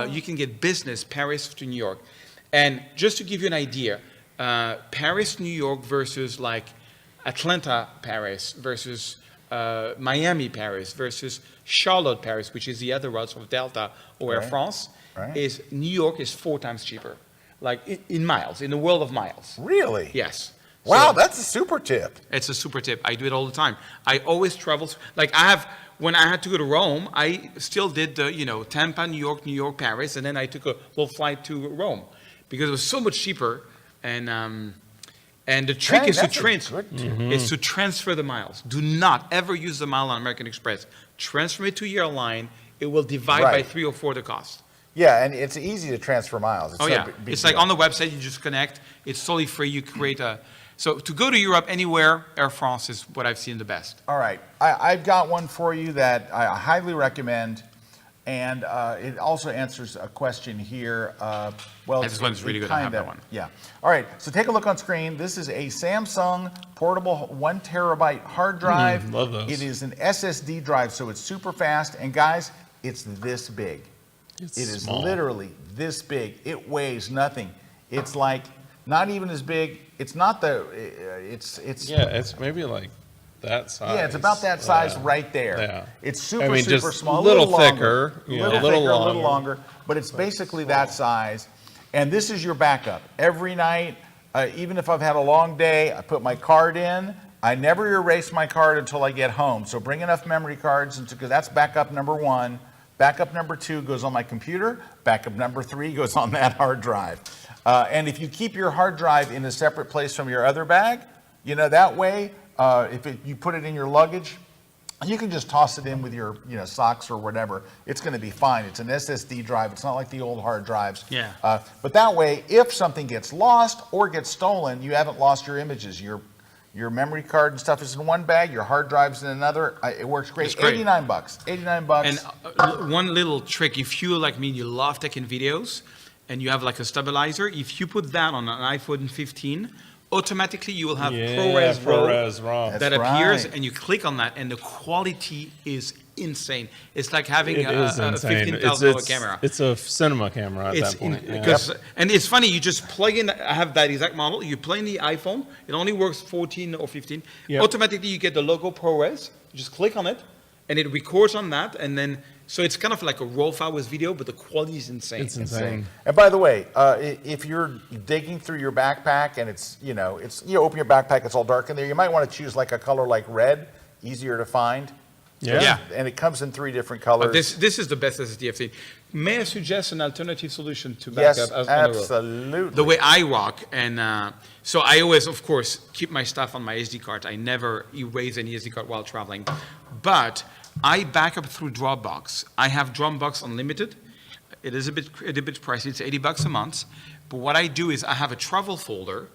You can get business Paris to New York. And just to give you an idea, Paris, New York versus like Atlanta, Paris versus Miami, Paris versus Charlotte, Paris, which is the other routes of Delta or Air Right. France, Right. is New York is 4 times cheaper, like in miles, in the world of miles. Really? Yes. Wow, So that's a super tip. it's a super tip. I do it all the time. I always travel. Like when I had to go to Rome, I still did the, Tampa, New York, Paris, and then I took a little flight to Rome because it was so much cheaper. And the trick Dang, is that's a good tip. is to transfer the miles. Do not ever use the mile on American Express. Transfer it to your line. It will divide by Right. 3 or 4 the cost. Yeah, and it's easy to transfer miles. It's Oh no yeah, big it's like deal. on the website. You just connect. It's totally free. You create a. So to go to Europe anywhere, Air France is what I've seen the best. All right, I've got one for you that I highly recommend, and it also answers a question here. Well, This one's really good. I have that one. Yeah. All right, so take a look on screen. This is a Samsung portable 1 terabyte hard drive. love those. It is an SSD drive, so it's super fast. And guys, it's this big. It's It is small. literally this big. It weighs nothing. It's like not even as big. It's not the. It's. Yeah, it's maybe like that size. Yeah, it's about that size Yeah. right there. Yeah. It's super, I mean, super just small. a little longer, thicker, A yeah, little a little thicker, a little longer. longer. But it's basically that size. And this is your backup. Every night, even if I've had a long day, I put my card in. I never erase my card until I get home. So bring enough memory cards, because that's backup number 1. Backup number 2 goes on my computer. Backup number 3 goes on that hard drive. And if you keep your hard drive in a separate place from your other bag, that way, you put it in your luggage, you can just toss it in with your socks or whatever. It's going to be fine. It's an SSD drive. It's not like the old hard drives. Yeah. But that way, if something gets lost or gets stolen, you haven't lost your images. Your memory card and stuff is in one bag. Your hard drive's in another. It works great. It's great. $89. $89. And one little trick, if you like me, you love taking videos, and you have like a stabilizer, if you put that on an iPhone 15, automatically you will have ProRes RAW RAW. that That's appears, right. and you click on that, and the quality is insane. It's like having It a is insane. $15,000 camera. It's a cinema camera at It's that point. yeah. because, and it's funny. You just plug in. I have that exact model. You plug in the iPhone. It only works 14 or 15. Yep. Automatically, you get the logo ProRes. You just click on it, and it records on that. And then, so it's kind of like a raw file with video, but the quality is insane. It's insane. And by the way, if you're digging through your backpack and it's you open your backpack, it's all dark in there, you might want to choose like a color like red, easier to find. Yeah. And it comes in 3 different colors. This is the best SSD I've seen. May I suggest an alternative solution to Yes, backup? On the road? absolutely. The way I rock, and so I always, of course, keep my stuff on my SD card. I never erase any SD card while traveling, but I back up through Dropbox. I have Dropbox Unlimited. It is a bit pricey. It's $80 a month. But what I do is I have a travel folder,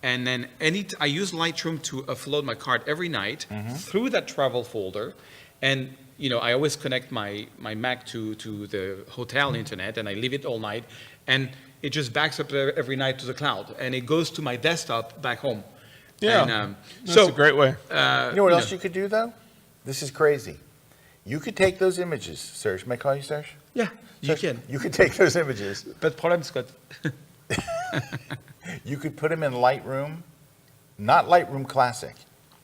and then I use Lightroom to upload my card every night through that travel folder. And I always connect my Mac to the hotel internet, and I leave it all night, and it just backs up every night to the cloud, and it goes to my desktop back home. Yeah, And, that's a great way. You know what else you could do, though? This is crazy. You could take those images, Serge. May I call you Serge? Yeah, you Serge, can. You could take those images. But problem, Scott. You could put them in Lightroom, not Lightroom Classic,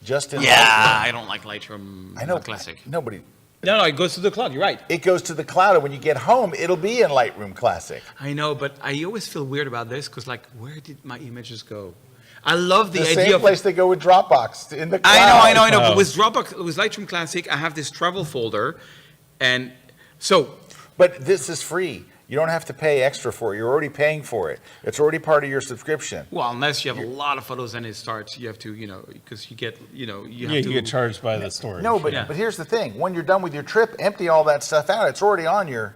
just in Yeah, Lightroom. I don't like Lightroom I know. Classic. Nobody. No, it goes to the cloud. You're right. It goes to the cloud, and when you get home, it'll be in Lightroom Classic. I know, but I always feel weird about this because, like, where did my images go? I love the The idea same of. place they go with Dropbox, in the cloud. I know. Oh. But with Dropbox, with Lightroom Classic, I have this travel folder, and so But this is free. You don't have to pay extra for it. You're already paying for it. It's already part of your subscription. well, unless you have a lot of photos and it starts, you have to, because you get, you have Yeah, to. you get charged by the storage. No, but Yeah. but here's the thing. When you're done with your trip, empty all that stuff out. It's already on your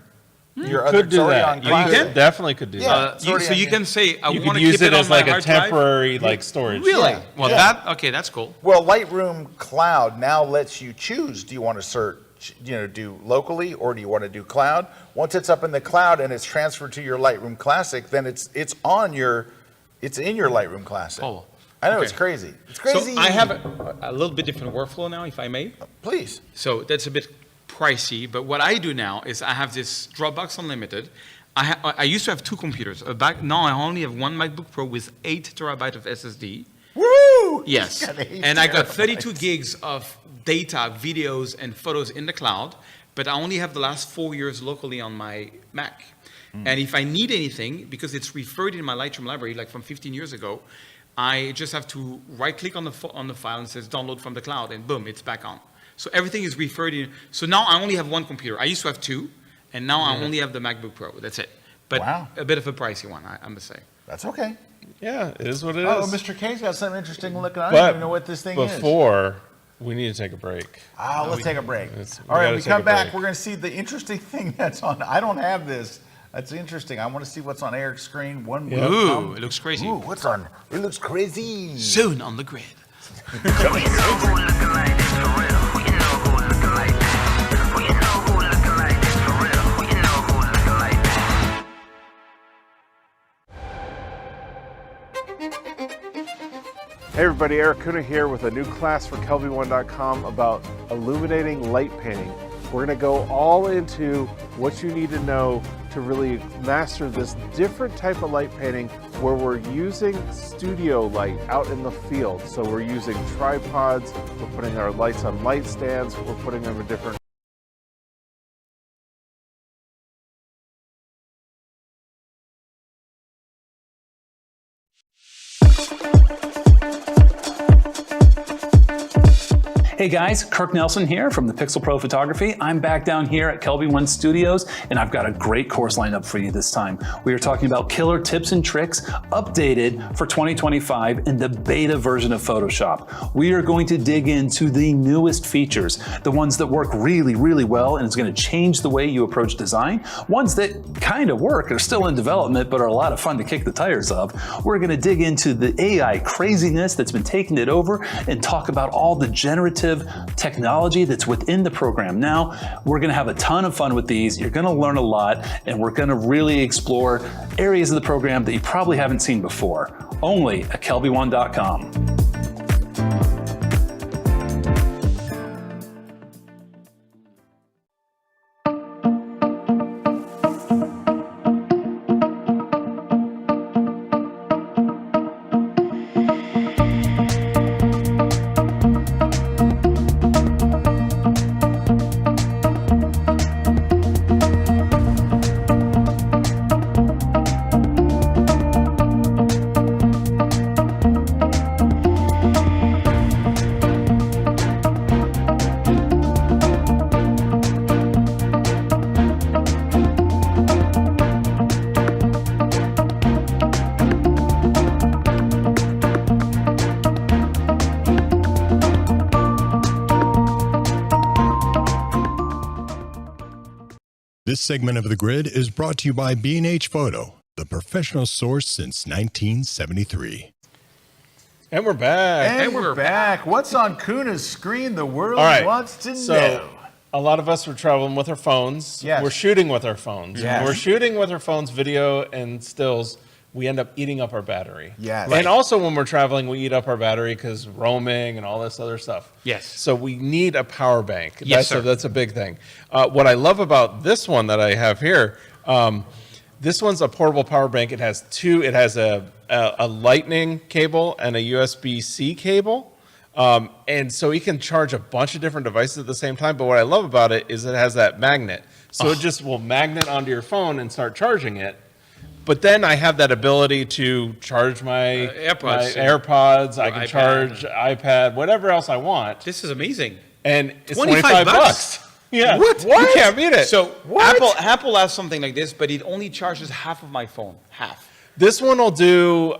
other. Could It's do already that. on You Classic. definitely could do Yeah. that. It's already So on you your- can say, I You want could to use keep it it on as my like a hard drive. temporary like storage. Really? Yeah. Well, Yeah. that's cool. Well, Lightroom Cloud now lets you choose. Do you want to search, do locally, or do you want to do cloud? Once it's up in the cloud and it's transferred to your Lightroom Classic, then it's in your Lightroom Classic. Oh, I know, okay. it's crazy. It's crazy. So I have a little bit different workflow now, if I may. Please. So that's a bit pricey, but what I do now is I have this Dropbox Unlimited. I used to have two computers. Now I only have one MacBook Pro with 8 terabyte of SSD. Woo! Yes, He's got 8 and I got terabytes. 32 gigs of data, videos, and photos in the cloud, but I only have the last 4 years locally on my Mac. And if I need anything, because it's referred in my Lightroom library, like from 15 years ago, I just have to right-click on the file and it says download from the cloud, and boom, it's back on. So everything is referred in. So now I only have one computer. I used to have two, and now I only have the MacBook Pro. That's it. But Wow. a bit of a pricey one, I must say. That's okay. Yeah, it is what it is. Oh, Mr. K's got something interesting looking. I don't But even know what this thing is. before, we need to take a break. Let's take a break. we All right, gotta when we take come a back, break. we're going to see the interesting thing that's on. I don't have this. That's interesting. I want to see what's on Eric's screen. One Yeah. will Ooh, come. it looks crazy. Ooh, what's on? It looks crazy. Soon on the grid. Hey everybody, Erik Kuna here with a new class for KelbyOne.com about illuminating light painting. We're going to go all into what you need to know to really master this different type of light painting where we're using studio light out in the field. So we're using tripods, we're putting our lights on light stands, we're putting them in different Hey guys, Kirk Nelson here from the Pixel Pro Photography. I'm back down here at KelbyOne Studios, and I've got a great course lined up for you this time. We are talking about killer tips and tricks updated for 2025 in the beta version of Photoshop. We are going to dig into the newest features, the ones that work really, really well, and it's going to change the way you approach design. Ones that kind of work, are still in development, but are a lot of fun to kick the tires of. We're going to dig into the AI craziness that's been taking it over and talk about all the generative technology that's within the program. Now, we're going to have a ton of fun with these. You're going to learn a lot, and we're going to really explore areas of the program that you probably haven't seen before. Only at KelbyOne.com. This segment of The Grid is brought to you by B&H Photo, the professional source since 1973. And we're back. And we're back. What's on Kuna's screen? The world All right. wants to So, know. a lot of us are traveling with our phones. Yes. We're shooting with our phones. Yes. When we're shooting with our phones, video and stills, we end up eating up our battery. Yes. And also when we're traveling, we eat up our battery because roaming and all this other stuff. Yes. So we need a power bank. Yes, sir. That's a big thing. What I love about this one that I have here, this one's a portable power bank. It has a lightning cable and a USB-C cable. And so you can charge a bunch of different devices at the same time. But what I love about it is it has that magnet. So it just will magnet onto your phone and start charging it. But then I have that ability to charge my AirPods. I can iPad. charge iPad, whatever else I want. This is amazing. And it's 25 $25. Yeah. What? You can't beat it. So Apple has something like this, but it only charges half of my phone. Half. This one will do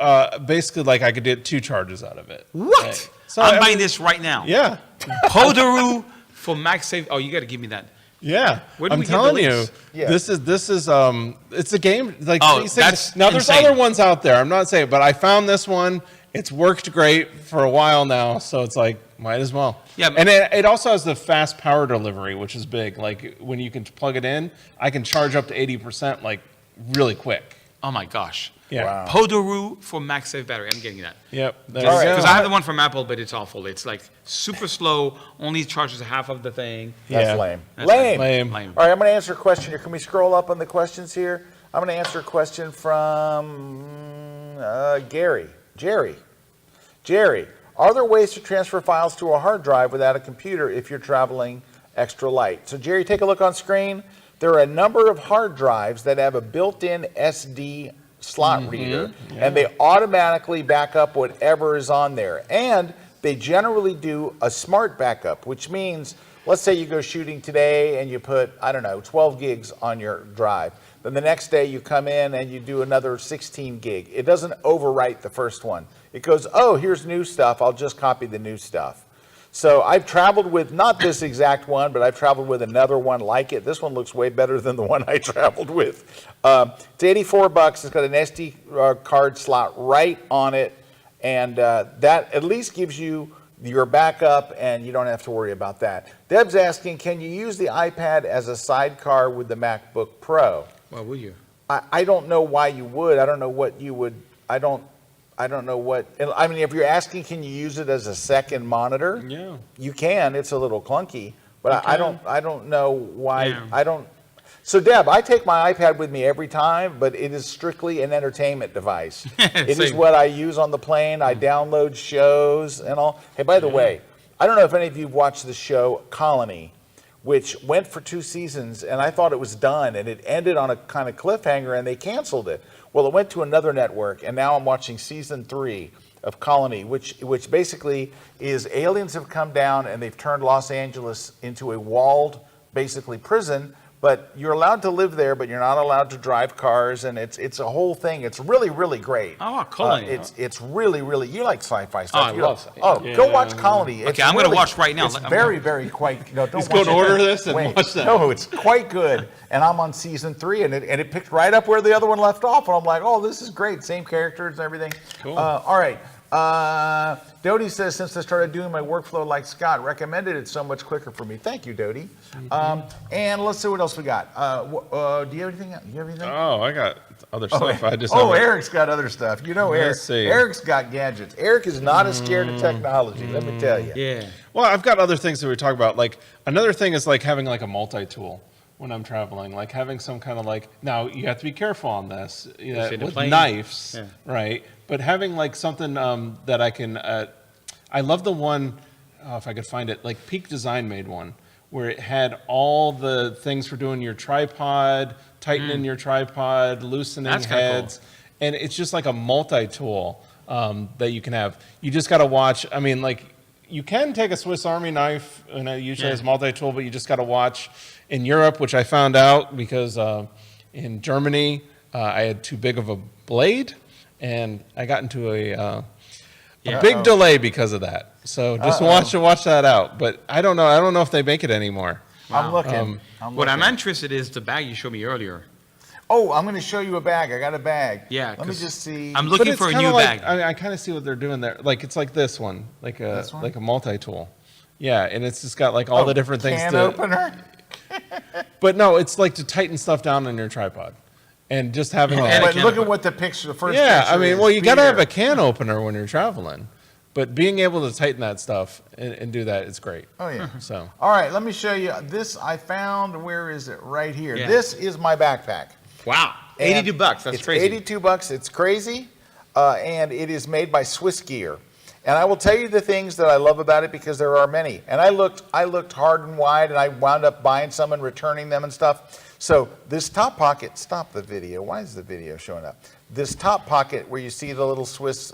basically like I could get 2 charges out of it. What? Right. So I'm buying this right now. Yeah. Podaroo for MagSafe. Oh, you got to give me that. Yeah, Where do I'm we get the telling you, links? Yeah. this is it's a game like Oh, these things. that's Now there's insane. other ones out there. I'm not saying, but I found this one. It's worked great for a while now, so it's like might as well. Yeah, and it also has the fast power delivery, which is big. Like when you can plug it in, I can charge up to 80% like really quick. Oh my gosh. Yeah. Wow. Podaroo for MagSafe battery. I'm getting that. Yep. There All you right. go. Because I have the one from Apple, but it's awful. It's like super slow, only charges half of the thing. That's Yeah. lame. That's Lame. Lame. Lame. All right, I'm going to answer a question here. Can we scroll up on the questions here? I'm going to answer a question from Jerry, are there ways to transfer files to a hard drive without a computer if you're traveling extra light? So Jerry, take a look on screen. There are a number of hard drives that have a built-in SD slot reader, and they automatically back up whatever is on there. And they generally do a smart backup, which means, let's say you go shooting today and you put, I don't know, 12 gigs on your drive. Then the next day you come in and you do another 16 gig. It doesn't overwrite the first one. It goes, oh, here's new stuff. I'll just copy the new stuff. So I've traveled with, not this exact one, but I've traveled with another one like it. This one looks way better than the one I traveled with. It's $84. It's got an SD card slot right on it. And that at least gives you your backup, and you don't have to worry about that. Deb's asking, can you use the iPad as a sidecar with the MacBook Pro? Why would you? I don't know why you would. I don't know what you would. I don't know what. I mean, if you're asking, can you use it as a second monitor? Yeah. You can. It's a little clunky, but I don't know why. Yeah. I don't. So Deb, I take my iPad with me every time, but it is strictly an entertainment device. It is Same. what I use on the plane. I download shows and all. Hey, by the way, I don't know if any of you have watched the show Colony, which went for 2 seasons, and I thought it was done, and it ended on a kind of cliffhanger, and they canceled it. Well, it went to another network, and now I'm watching season 3 of Colony, which basically is aliens have come down and they've turned Los Angeles into a walled, basically prison. But you're allowed to live there, but you're not allowed to drive cars, and it's a whole thing. It's really, really great. Oh, Colony. It's really, really. You like sci-fi stuff. I love sci-fi. Oh, go watch Colony. It's I'm gonna really- watch right now. It's I'm very, gonna- very quite. No, don't Just go watch and it. order this and Wait, watch that. No, it's quite good. And I'm on season 3, and it picked right up where the other one left off, and I'm like, oh, this is great. Same characters and everything. Cool. All right. Dodie says, since I started doing my workflow like Scott, recommended it so much quicker for me. Thank you, Dodie. And let's see what else we got. Do you have anything? Oh, I got other stuff. I just Eric's got other stuff. You know, Let's see. Eric's got gadgets. Eric is not as scared of technology, let me tell you. Yeah. Well, I've got other things that we talk about. Like another thing is like having like a multi-tool when I'm traveling, like having some kind of like, now you have to be careful on this in a with plane. knives, Yeah. right? But having like something that I can, I love the one, if I could find it, like Peak Design made one where it had all the things for doing your tripod, tightening your tripod, loosening That's kinda heads. And it's just like a multi-tool that you can have. You just got to watch, I mean, like, you can take a Swiss Army knife, and it usually has multi-tool, but you just got to watch. In Europe, which I found out because in Germany, I had too big of a blade, and I got into a big delay because of that. So just watch that out. But I don't know. I don't know if they make it anymore. I'm looking. What I'm interested is the bag you showed me earlier. Oh, I'm going to show you a bag. I got a bag. Yeah. Let me 'cause just see. I'm But looking it's for a kinda new like, bag. I kind of see what they're doing there. Like it's like this one, like a This one? like a multi-tool. Yeah, and it's just got like all the different things Can to. opener. But no, it's like to tighten stuff down on your tripod, and just having that. But look at what the picture, the first Yeah, picture I mean, is. well, you got to have Beer. a can opener when you're traveling, but being able to tighten that stuff and do that is great. Oh, yeah. So All right, let me show you. This I found, where is it? Right here. Yeah. This is my backpack. Wow. And $82. That's it's crazy. $82. It's crazy, and it is made by Swiss Gear. And I will tell you the things that I love about it because there are many. And I looked hard and wide, and I wound up buying some and returning them and stuff. So this top pocket, stop the video. Why is the video showing up? This top pocket where you see the little Swiss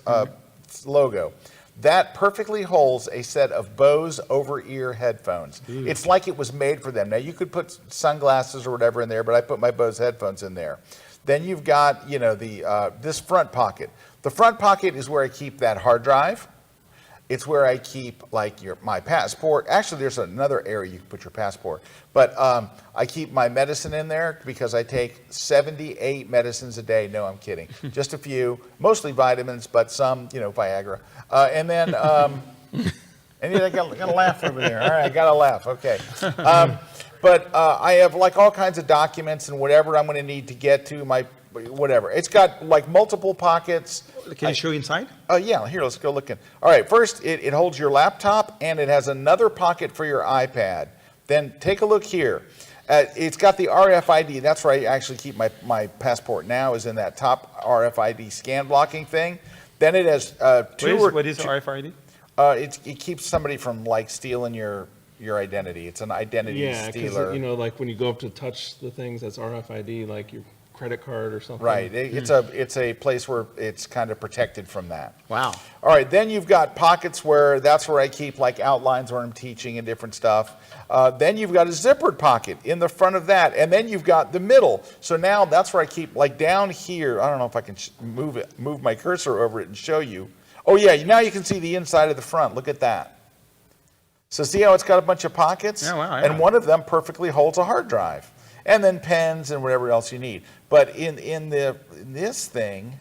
logo, that perfectly holds a set of Bose over-ear headphones. It's like it was made for them. Now you could put sunglasses or whatever in there, but I put my Bose headphones in there. Then you've got, you know, the this front pocket. The front pocket is where I keep that hard drive. It's where I keep like my passport. Actually, there's another area you can put your passport. But I keep my medicine in there because I take 78 medicines a day. No, I'm kidding. Just a few, mostly vitamins, but some, you know, Viagra. And then, and I got a laugh over there. All right, I got a laugh. Okay. But I have like all kinds of documents and whatever I'm going to need to get to my whatever. It's got like multiple pockets. Can you show inside? Oh, yeah, here, let's go looking. All right, first, it holds your laptop, and it has another pocket for your iPad. Then take a look here. It's got the RFID. That's where I actually keep my passport now, is in that top RFID scan blocking thing. Then it has What is RFID? it keeps somebody from, like, stealing your identity. It's an identity stealer. you know, like when you go up to touch the things, that's RFID, like your credit card or something. Right, it's a place where it's kind of protected from that. Wow. All right, then you've got pockets that's where I keep like outlines where I'm teaching and different stuff. Then you've got a zippered pocket in the front of that, and then you've got the middle. So now that's where I keep, like down here, I don't know if I can move my cursor over it and show you. Oh yeah, now you can see the inside of the front. Look at that. So see how it's got a bunch of pockets? Yeah, wow, yeah. And one of them perfectly holds a hard drive. And then pens and whatever else you need. But in this thing,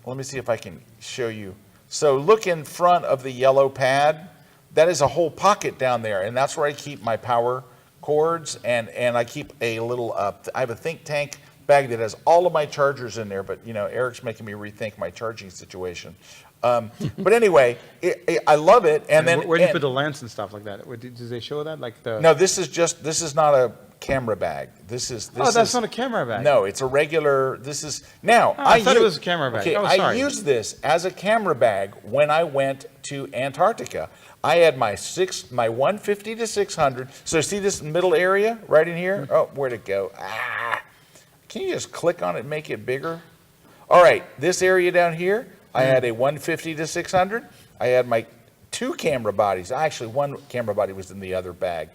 let me see if I can show you. So look in front of the yellow pad. That is a whole pocket down there, and that's where I keep my power cords, and I keep a little, I have a think tank bag that has all of my chargers in there, but you know, Eric's making me rethink my charging situation. But anyway, I love it. And then where do you put the lens and stuff like that? Do they show that? Like the No, this is not a camera bag. This is that's not a camera bag. No, it's a regular. This is now. I thought it was a camera bag. Okay, Oh, I sorry. used this as a camera bag when I went to Antarctica. I had my 150 to 600. So see this middle area right in here? Oh, where'd it go? Can you just click on it and make it bigger? All right, this area down here, I had a 150 to 600. I had my 2 camera bodies. Actually, 1 camera body was in the other bag.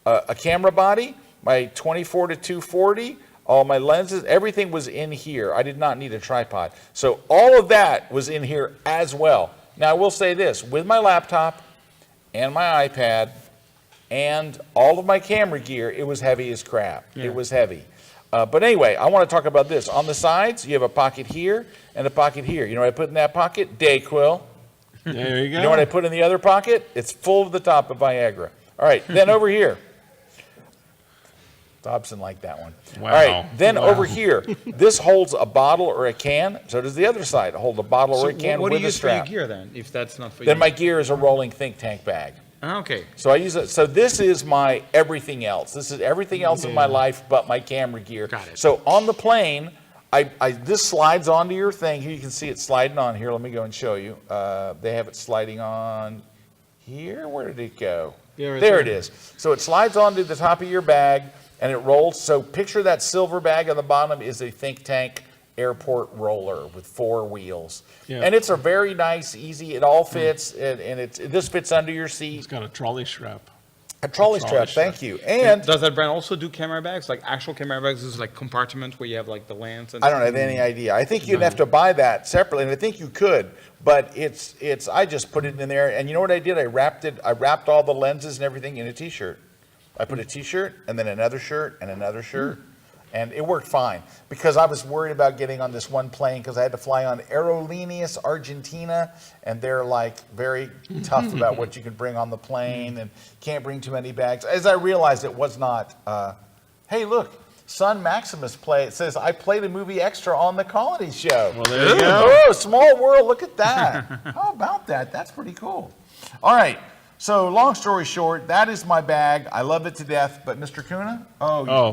A camera body, my 24 to 240, all my lenses, everything was in here. I did not need a tripod. So all of that was in here as well. Now, I will say this, with my laptop and my iPad and all of my camera gear, it was heavy as crap. Yeah. It was heavy. But anyway, I want to talk about this. On the sides, you have a pocket here and a pocket here. You know what I put in that pocket? Dayquil. There you go. You know what I put in the other pocket? It's full to the top of Viagra. All right, then over here. Dobson liked that one. Wow. All right, then Wow. over here, this holds a bottle or a can. So does the other side hold a bottle or a can what do with you a use for your strap. gear then? If that's not for Then you. my gear is a rolling think tank bag. Okay. So I use it. So this is my everything else. This is everything else in my life but my camera gear. Got it. So on the plane, this slides onto your thing. Here you can see it sliding on here. Let me go and show you. They have it sliding on here. Where did it go? Yeah, right there there. it is. So it slides onto the top of your bag and it rolls. So picture that silver bag on the bottom is a think tank airport roller with 4 wheels. Yeah. And it's a very nice, easy, it all fits, and this fits under your seat. It's got a trolley strap. A trolley strap, thank you. And Does that brand also do camera bags? Like actual camera bags? This is like compartment where you have like the lens and I don't have any idea. I think you'd have to buy that separately, and I think you could, but it's I just put it in there, and you know what I did? I wrapped all the lenses and everything in a t-shirt. I put a t-shirt, and then another shirt, and another shirt, And it worked fine because I was worried about getting on this one plane because I had to fly on Aerolíneas Argentina, and they're like very tough about what you can bring on the plane and can't bring too many bags. As I realized, it was not. Hey, look, Son Maximus says I played a movie extra on the Colony Show. Well, there you go. Oh, small world! Look at that. How about that? That's pretty cool. All right. So long story short, that is my bag. I love it to death. But Mr. Kuna,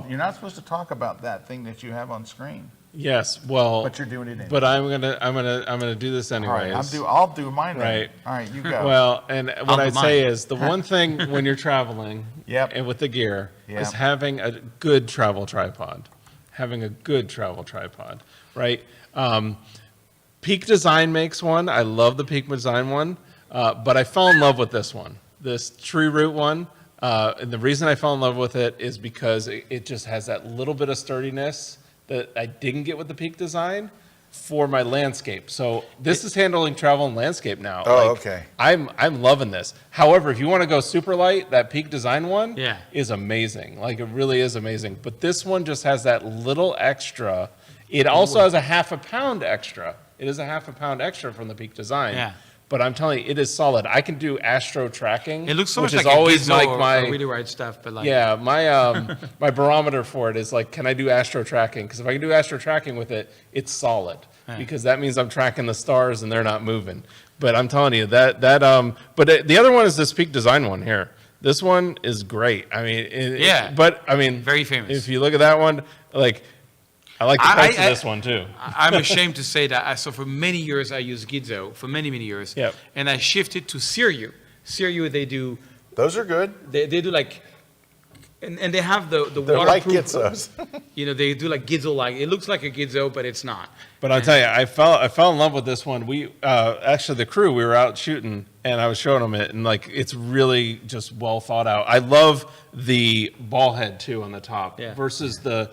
you're not supposed to talk about that thing that you have on screen. Yes, well, But you're doing it anyway. But I'm gonna do this All right, anyways. I'll do mine. Then. Right. All right, you go. Well, and what I'll do I'd say mine. is the one thing when you're traveling Yep. and with the gear Yep. is having a good travel tripod. Having a good travel tripod, right? Peak Design makes one. I love the Peak Design one, but I fell in love with this one, this tree root one. And the reason I fell in love with it is because it just has that little bit of sturdiness that I didn't get with the Peak Design for my landscape. So this is handling travel and landscape now. Oh, okay. I'm loving this. However, if you want to go super light, that Peak Design one Yeah. is amazing. Like, it really is amazing. But this one just has that little extra. It also has a half a pound extra. It is a half a pound extra from the Peak Design. Yeah. But I'm telling you, it is solid. I can do astro tracking. It looks so which much is like always a like Gizmo my or really right stuff, but like yeah, my my barometer for it is like, can I do astro tracking? Because if I can do astro tracking with it, it's solid. Because that means I'm tracking the stars and they're not moving. But I'm telling you but the other one is this Peak Design one here. This one is great. I mean, but I mean, very famous. If you look at that one, like, I like the price of this one too. I'm ashamed to say that. So for many years I used Gizmo for many years. Yep. And I shifted to Siriu. Siriu, they do Those are good. they do like, and they have the They're like waterproof. Gizmos. You know, they do like Gizmo, like it looks like a Gizmo, but it's not. But I'll tell you, I fell in love with this one. We actually, the crew, we were out shooting, and I was showing them it, and like, it's really just well thought out. I love the ball head too on the top versus the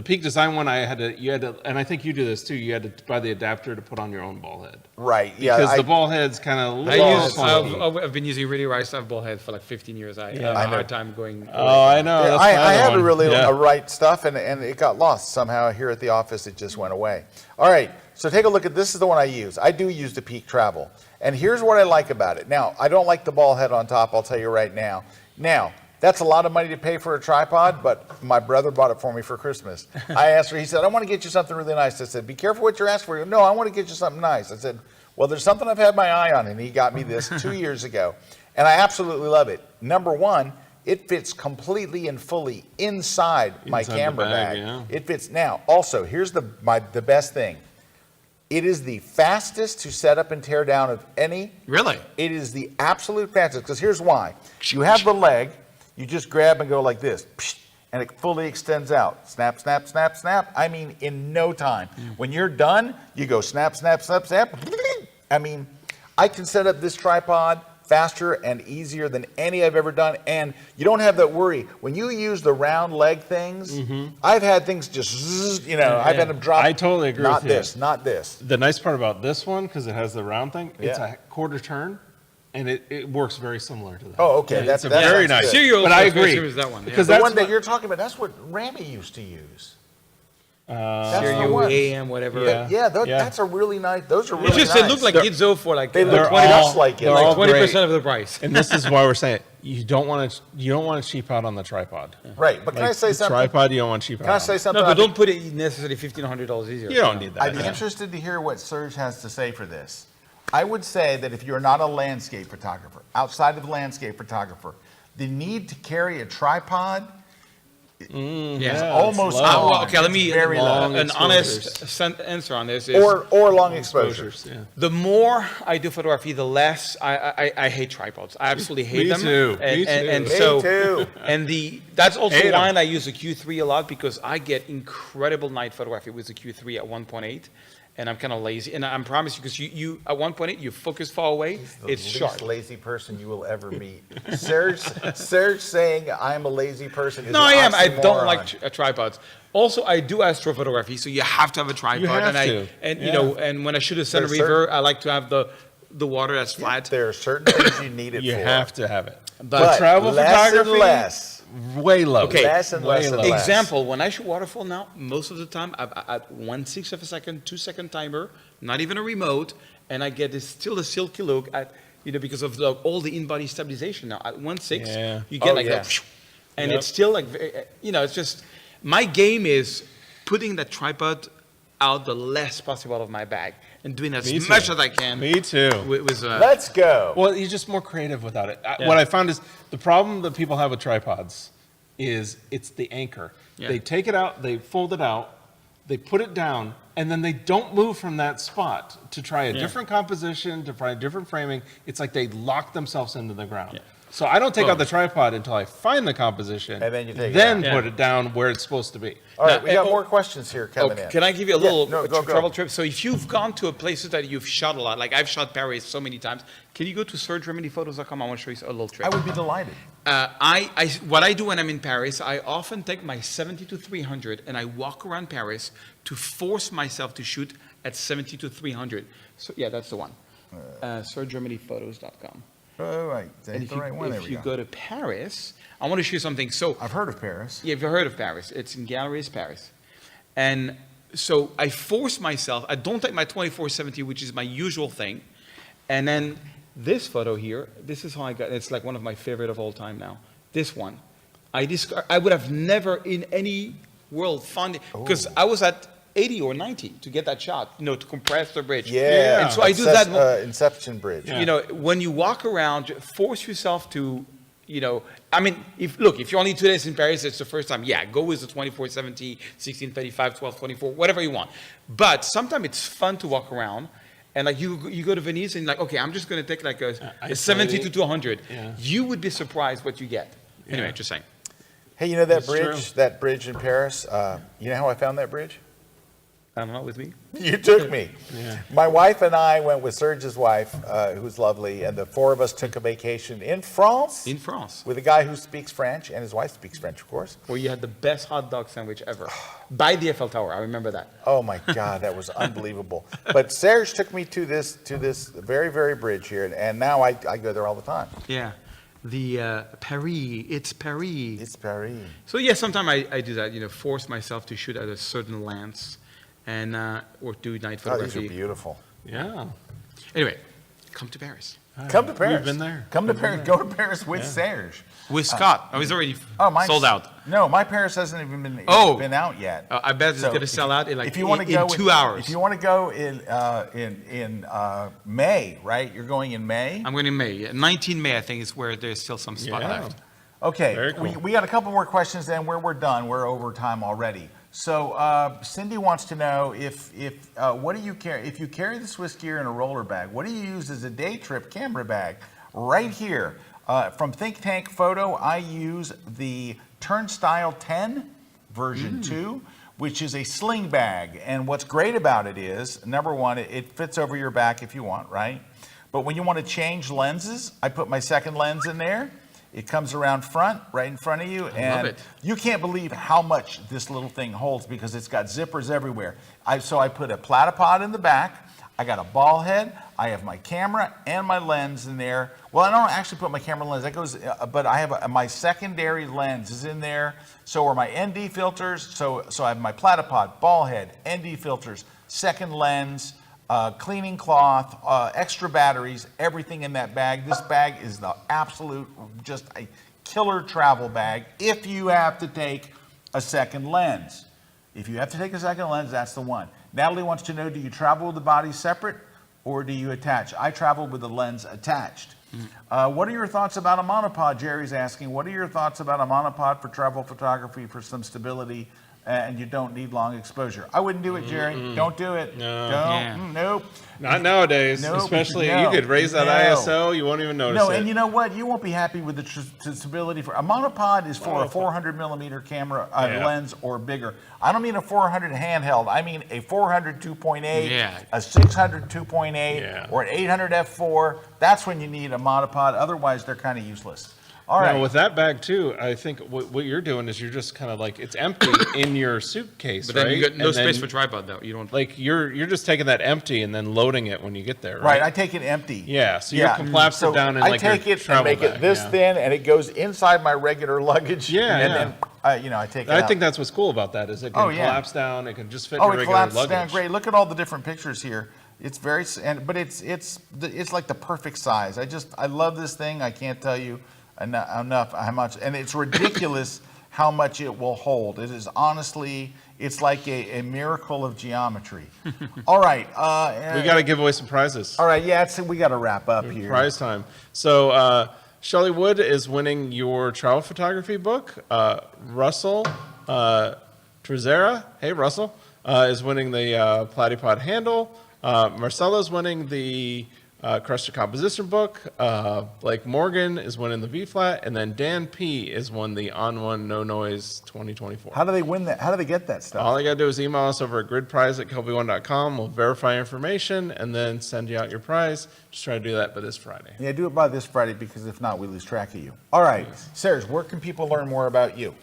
Peak Design one. You had to, and I think you do this too. You had to buy the adapter to put on your own ball head. Right. Yeah. Because the ball head's kind of. I've been using really right stuff ball head for like 15 years. I have a hard time going. Oh, I know. Yeah, That's I the had other a really one. Yeah. right stuff, and it got lost somehow here at the office. It just went away. All right, so take a look at this. Is the one I use. I do use the Peak Travel, and here's what I like about it. Now, I don't like the ball head on top. I'll tell you right now. Now, that's a lot of money to pay for a tripod, but my brother bought it for me for Christmas. I asked her. He said, "I want to get you something really nice." I said, "Be careful what you're asking for." No, I want to get you something nice. I said, "Well, there's something I've had my eye on," and he got me this 2 years ago, and I absolutely love it. Number one, it fits completely and fully inside my Inside the camera bag. yeah. It fits. Now, also, here's the best thing. It is the fastest to set up and tear down of any. Really? It is the absolute fastest, because here's why. You have the leg, you just grab and go like this, and it fully extends out. Snap, snap, snap, snap. I mean, in no time. When you're done, you go snap, snap, snap, snap. I mean, I can set up this tripod faster and easier than any I've ever done, and you don't have that worry. When you use the round leg things, I've had things just, I've had them drop. I totally agree Not with you. this, not this. The nice part about this one, because it has the round thing, it's Yeah. a quarter turn, and it works very similar to that. Oh, okay. It's a That very sounds nice. good. Siriu But I also agree. is that one. Because The that's one that what- you're talking about, that's what Ramy used to use. That's the Siriu one. AM, whatever. Yeah. Yeah, Yeah. that's a really nice. Those are It's really just nice. they look like Gizmo for like They look all- just like it. they're Like all 20% of the price. And this is why we're saying you don't want to cheap out on the tripod. right, but can I say The something? tripod, you don't want to cheap out. Can I on. say something? No, but don't put it necessarily $1,500 easier. You don't need that. I'd be interested to hear what Serge has to say for this. I would say that if you're not a landscape photographer, outside of landscape photographer, the need to carry a tripod Yeah. almost low. gone. Well, okay, let It's me very long low. an honest answer on this is Or long exposure. Exposures, yeah. the more I do photography, the less I hate tripods. I absolutely hate Me them. too. And, Me and, and too. Me so too. and that's also Hate 'em. why I use the Q3 a lot, because I get incredible night photography with the Q3 at 1.8. And I'm kind of lazy, and I promise you, because you at 1.8 you focus far away, The it's least sharp. lazy person you will ever meet. Serge saying I'm a lazy person is No, an I am. I don't oxymoron. like tripods. Also, I do astrophotography, so you have to have a tripod. have and to. and Yeah. and when I shoot a center There's river, I like to have the water that's flat. There are certain things you need it You for. have to have it. But travel less photography, and less. way low. Okay. Less and less and Way low. less. Example, when I shoot waterfall now, most of the time I'm at 1/6 of a second, 2-second timer, not even a remote, and I get still a silky look at, because of all the in-body stabilization now. At 1/6, Yeah. you get yeah. and Yep. it's still like, it's just, my game is putting that tripod out the less possible out of my bag and doing as Me too. much as I can. Me too. With, Let's go. Well, you're just more creative without it. Yeah. What I found is the problem that people have with tripods is it's the anchor. Yeah. They take it out, they fold it out, they put it down, and then they don't move from that spot to try a different composition, to try a different framing. It's like they lock themselves into the ground. Yeah. So I don't take Oh. out the tripod until I find the composition, And then you take it then out. put it down where it's supposed to be. All right, we got oh, more questions here coming in. Can I give you a little no, go. travel trip? So if you've gone to a places that you've shot a lot, like I've shot Paris so many times, can you go to SergeRamelliPhotos.com? I want to show you a little trick. I would be delighted. What I do when I'm in Paris, I often take my 70-300 and I walk around Paris to force myself to shoot at 70-300. So yeah, that's the one. SergeRamelliPhotos.com. Oh, right. And That's if the right one. There if we you go. go to Paris, I want to show you something. So I've heard of Paris. yeah, if you've heard of Paris, it's in Galleries Paris. And so I force myself, I don't take my 24-70, which is my usual thing. And then this photo here, this is how I got, it's like one of my favorite of all time now. This one. I would have never in any world found it, because I was at 80 or 90 to get that shot, to compress the bridge. Yeah. And so I do that. Inception Bridge. Yeah. When you walk around, force yourself to, I mean, if you're only 2 days in Paris, it's the first time, go with the 24-70, 16-35, 12-24, whatever you want. But sometimes it's fun to walk around, and like you go to Venice and like, okay, I'm just going to take like a 70 to 200. Yeah. You would be surprised what you get. Anyway, just saying. Hey, you know that That's bridge? true. That bridge in Paris? You know how I found that bridge? I don't know, with me? You took me. Yeah. My wife and I went with Serge's wife, who's lovely, and the four of us took a vacation in France In France, with a guy who speaks French, and his wife speaks French, of course. where you had the best hot dog sandwich ever. By the Eiffel Tower, I remember that. Oh my God, that was unbelievable. But Serge took me to this very, very bridge here, and now I go there all the time. Yeah. The Paris, it's Paris. It's Paris. So yeah, sometimes I do that, force myself to shoot at a certain lens and or do night Oh, these are photography. beautiful. Yeah. Anyway, come to Paris. Come to Paris. We've been there. Come to Paris. Go to Paris with Serge. With Scott. Oh, he's already Mine's sold out. No, my Paris hasn't even been out yet. I bet it's So going to sell out in like if you want to in go 2 hours. If you want to go in May, right? You're going in May. I'm going in May. 19 May, I think, is where there's still some spot Yeah. left. Okay, Very cool. we got a couple more questions, then we're done. We're over time already. So Cindy wants to know if what do you carry? If you carry the Swiss gear in a roller bag, what do you use as a day trip camera bag? Right here, from Think Tank Photo, I use the Turnstile 10 version 2, which is a sling bag. And what's great about it is, number one, it fits over your back if you want, right? But when you want to change lenses, I put my second lens in there. It comes around front, right in front of you, and it. you can't believe how much this little thing holds because it's got zippers everywhere. So I put a Platypod in the back. I got a ball head. I have my camera and my lens in there. Well, I don't actually put my camera lens. That goes, but I have my secondary lens is in there. So are my ND filters. So I have my Platypod, ball head, ND filters, second lens, cleaning cloth, extra batteries, everything in that bag. This bag is the absolute, just a killer travel bag if you have to take a second lens. If you have to take a second lens, that's the one. Natalie wants to know, do you travel with the body separate or do you attach? I travel with the lens attached. What are your thoughts about a monopod? Jerry's asking, what are your thoughts about a monopod for travel photography for some stability and you don't need long exposure? I wouldn't do it, Jerry. Don't do it. No. Don't. Yeah. Nope. Not nowadays. Nope. Especially, No. you could raise that No. ISO, you won't even notice No, it. and you know what? You won't be happy with the stability for a monopod is for a 400 millimeter camera Yeah. lens or bigger. I don't mean a 400 handheld. I mean a 400 2.8, Yeah. a 600 2.8, Yeah. or an 800 f4. That's when you need a monopod. Otherwise, they're kind of useless. All right. Now with that bag too, I think what you're doing is you're just kind of like, it's empty in your suitcase, But then right? you got no And space then, for tripod though. You don't. like you're just taking that empty and then loading it when you get there, Right, right? I take it empty. Yeah, so you can collapse So it down in I like take your it and travel make it bag, this yeah. thin, and it goes inside my regular luggage. Yeah, and yeah. then I take it I out. think that's what's cool about that is it can Oh, yeah. collapse down. It can just fit Oh, your it regular collapses luggage. down great. Look at all the different pictures here. It's very, but it's like the perfect size. I love this thing. I can't tell you enough how much, and it's ridiculous how much it will hold. It is honestly, it's like a miracle of geometry. All right. We got to give away some prizes. All right. Yeah, we got to wrap up here. Prize time. So Shelley Wood is winning your travel photography book. Russell Trezera, hey Russell, is winning the Platypod handle. Marcella's winning the Crush the Composition book. Blake Morgan is winning the V-flat, and then Dan P is won the On One No Noise 2024. How do they win that? How do they get that stuff? All they got to do is email us over at gridprize@kelbyone.com. We'll verify information and then send you out your prize. Just try to do that by this Friday. Yeah, do it by this Friday, because if not, we lose track of you. All right, Serge, where can people learn more about you?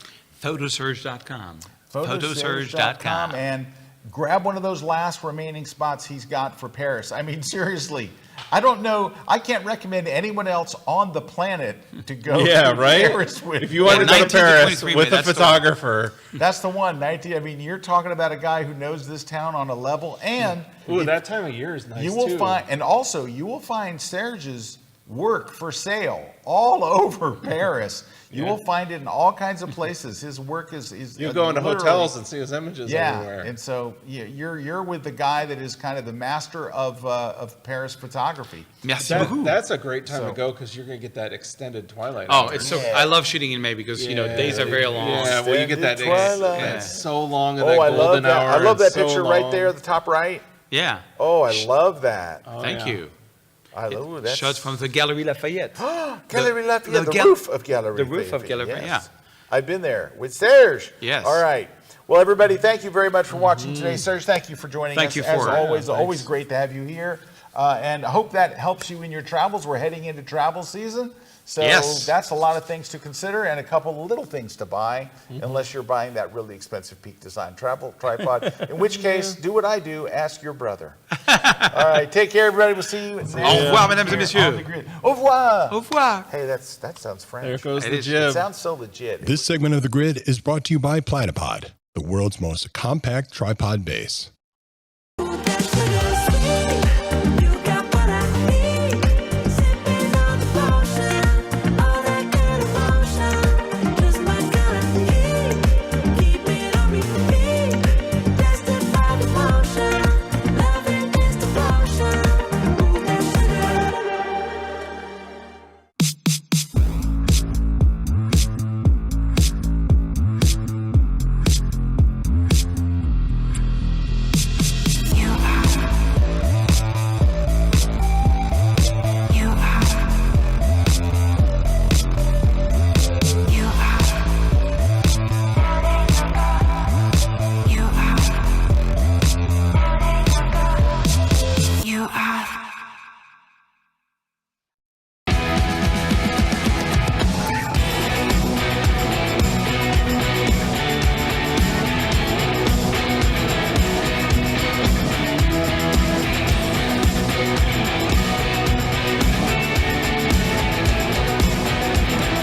Photosurge.com. Photosurge.com, and grab one of those last remaining spots he's got for Paris. I mean, seriously, I don't know. I can't recommend anyone else on the planet to go Yeah, to right? Paris with. If you want to go to 19 to Paris 23, with a that's the- photographer. That's the one. 19. I mean, you're talking about a guy who knows this town on a level, and Ooh, that time of year is nice you will too. find, and also you will find Serge's work for sale all over Paris. You will find it in all kinds of places. His work is You go into literally- hotels and see his images everywhere. and so you're with the guy that is kind of the master of Paris photography. Merci beaucoup. That's a great time So- to go because you're going to get that extended twilight. Oh, hour. it's so. I love shooting in May because days are very long. Yeah, well, you get that Extended twilight. it's so long in Oh, that I love golden that. hour. I love that it's so picture right long. there at the top right. Yeah. Oh, I love that. Thank yeah. you. I love that. Shots from the Galerie Lafayette. Gallery Lafayette, the gal- roof of Gallery the roof of Lafayette, Gallery, yes. I've been there with Serge. Yes. All right. Well, everybody, thank you very much for watching today. Serge, thank you for joining Thank us. you As for it. always, Yeah, always thanks. great to have you here. And I hope that helps you in your travels. We're heading into travel season. So Yes. that's a lot of things to consider and a couple of little things to buy, unless you're buying that really expensive Peak Design travel tripod. In which case, do what I do, ask your brother. All right, take care, everybody. We'll see you. Au revoir, mesdames et messieurs. Au revoir. Au revoir. Hey, that sounds French. There goes It the is- It jib. sounds so legit. This segment of The Grid is brought to you by Platypod, the world's most compact tripod base. That's what I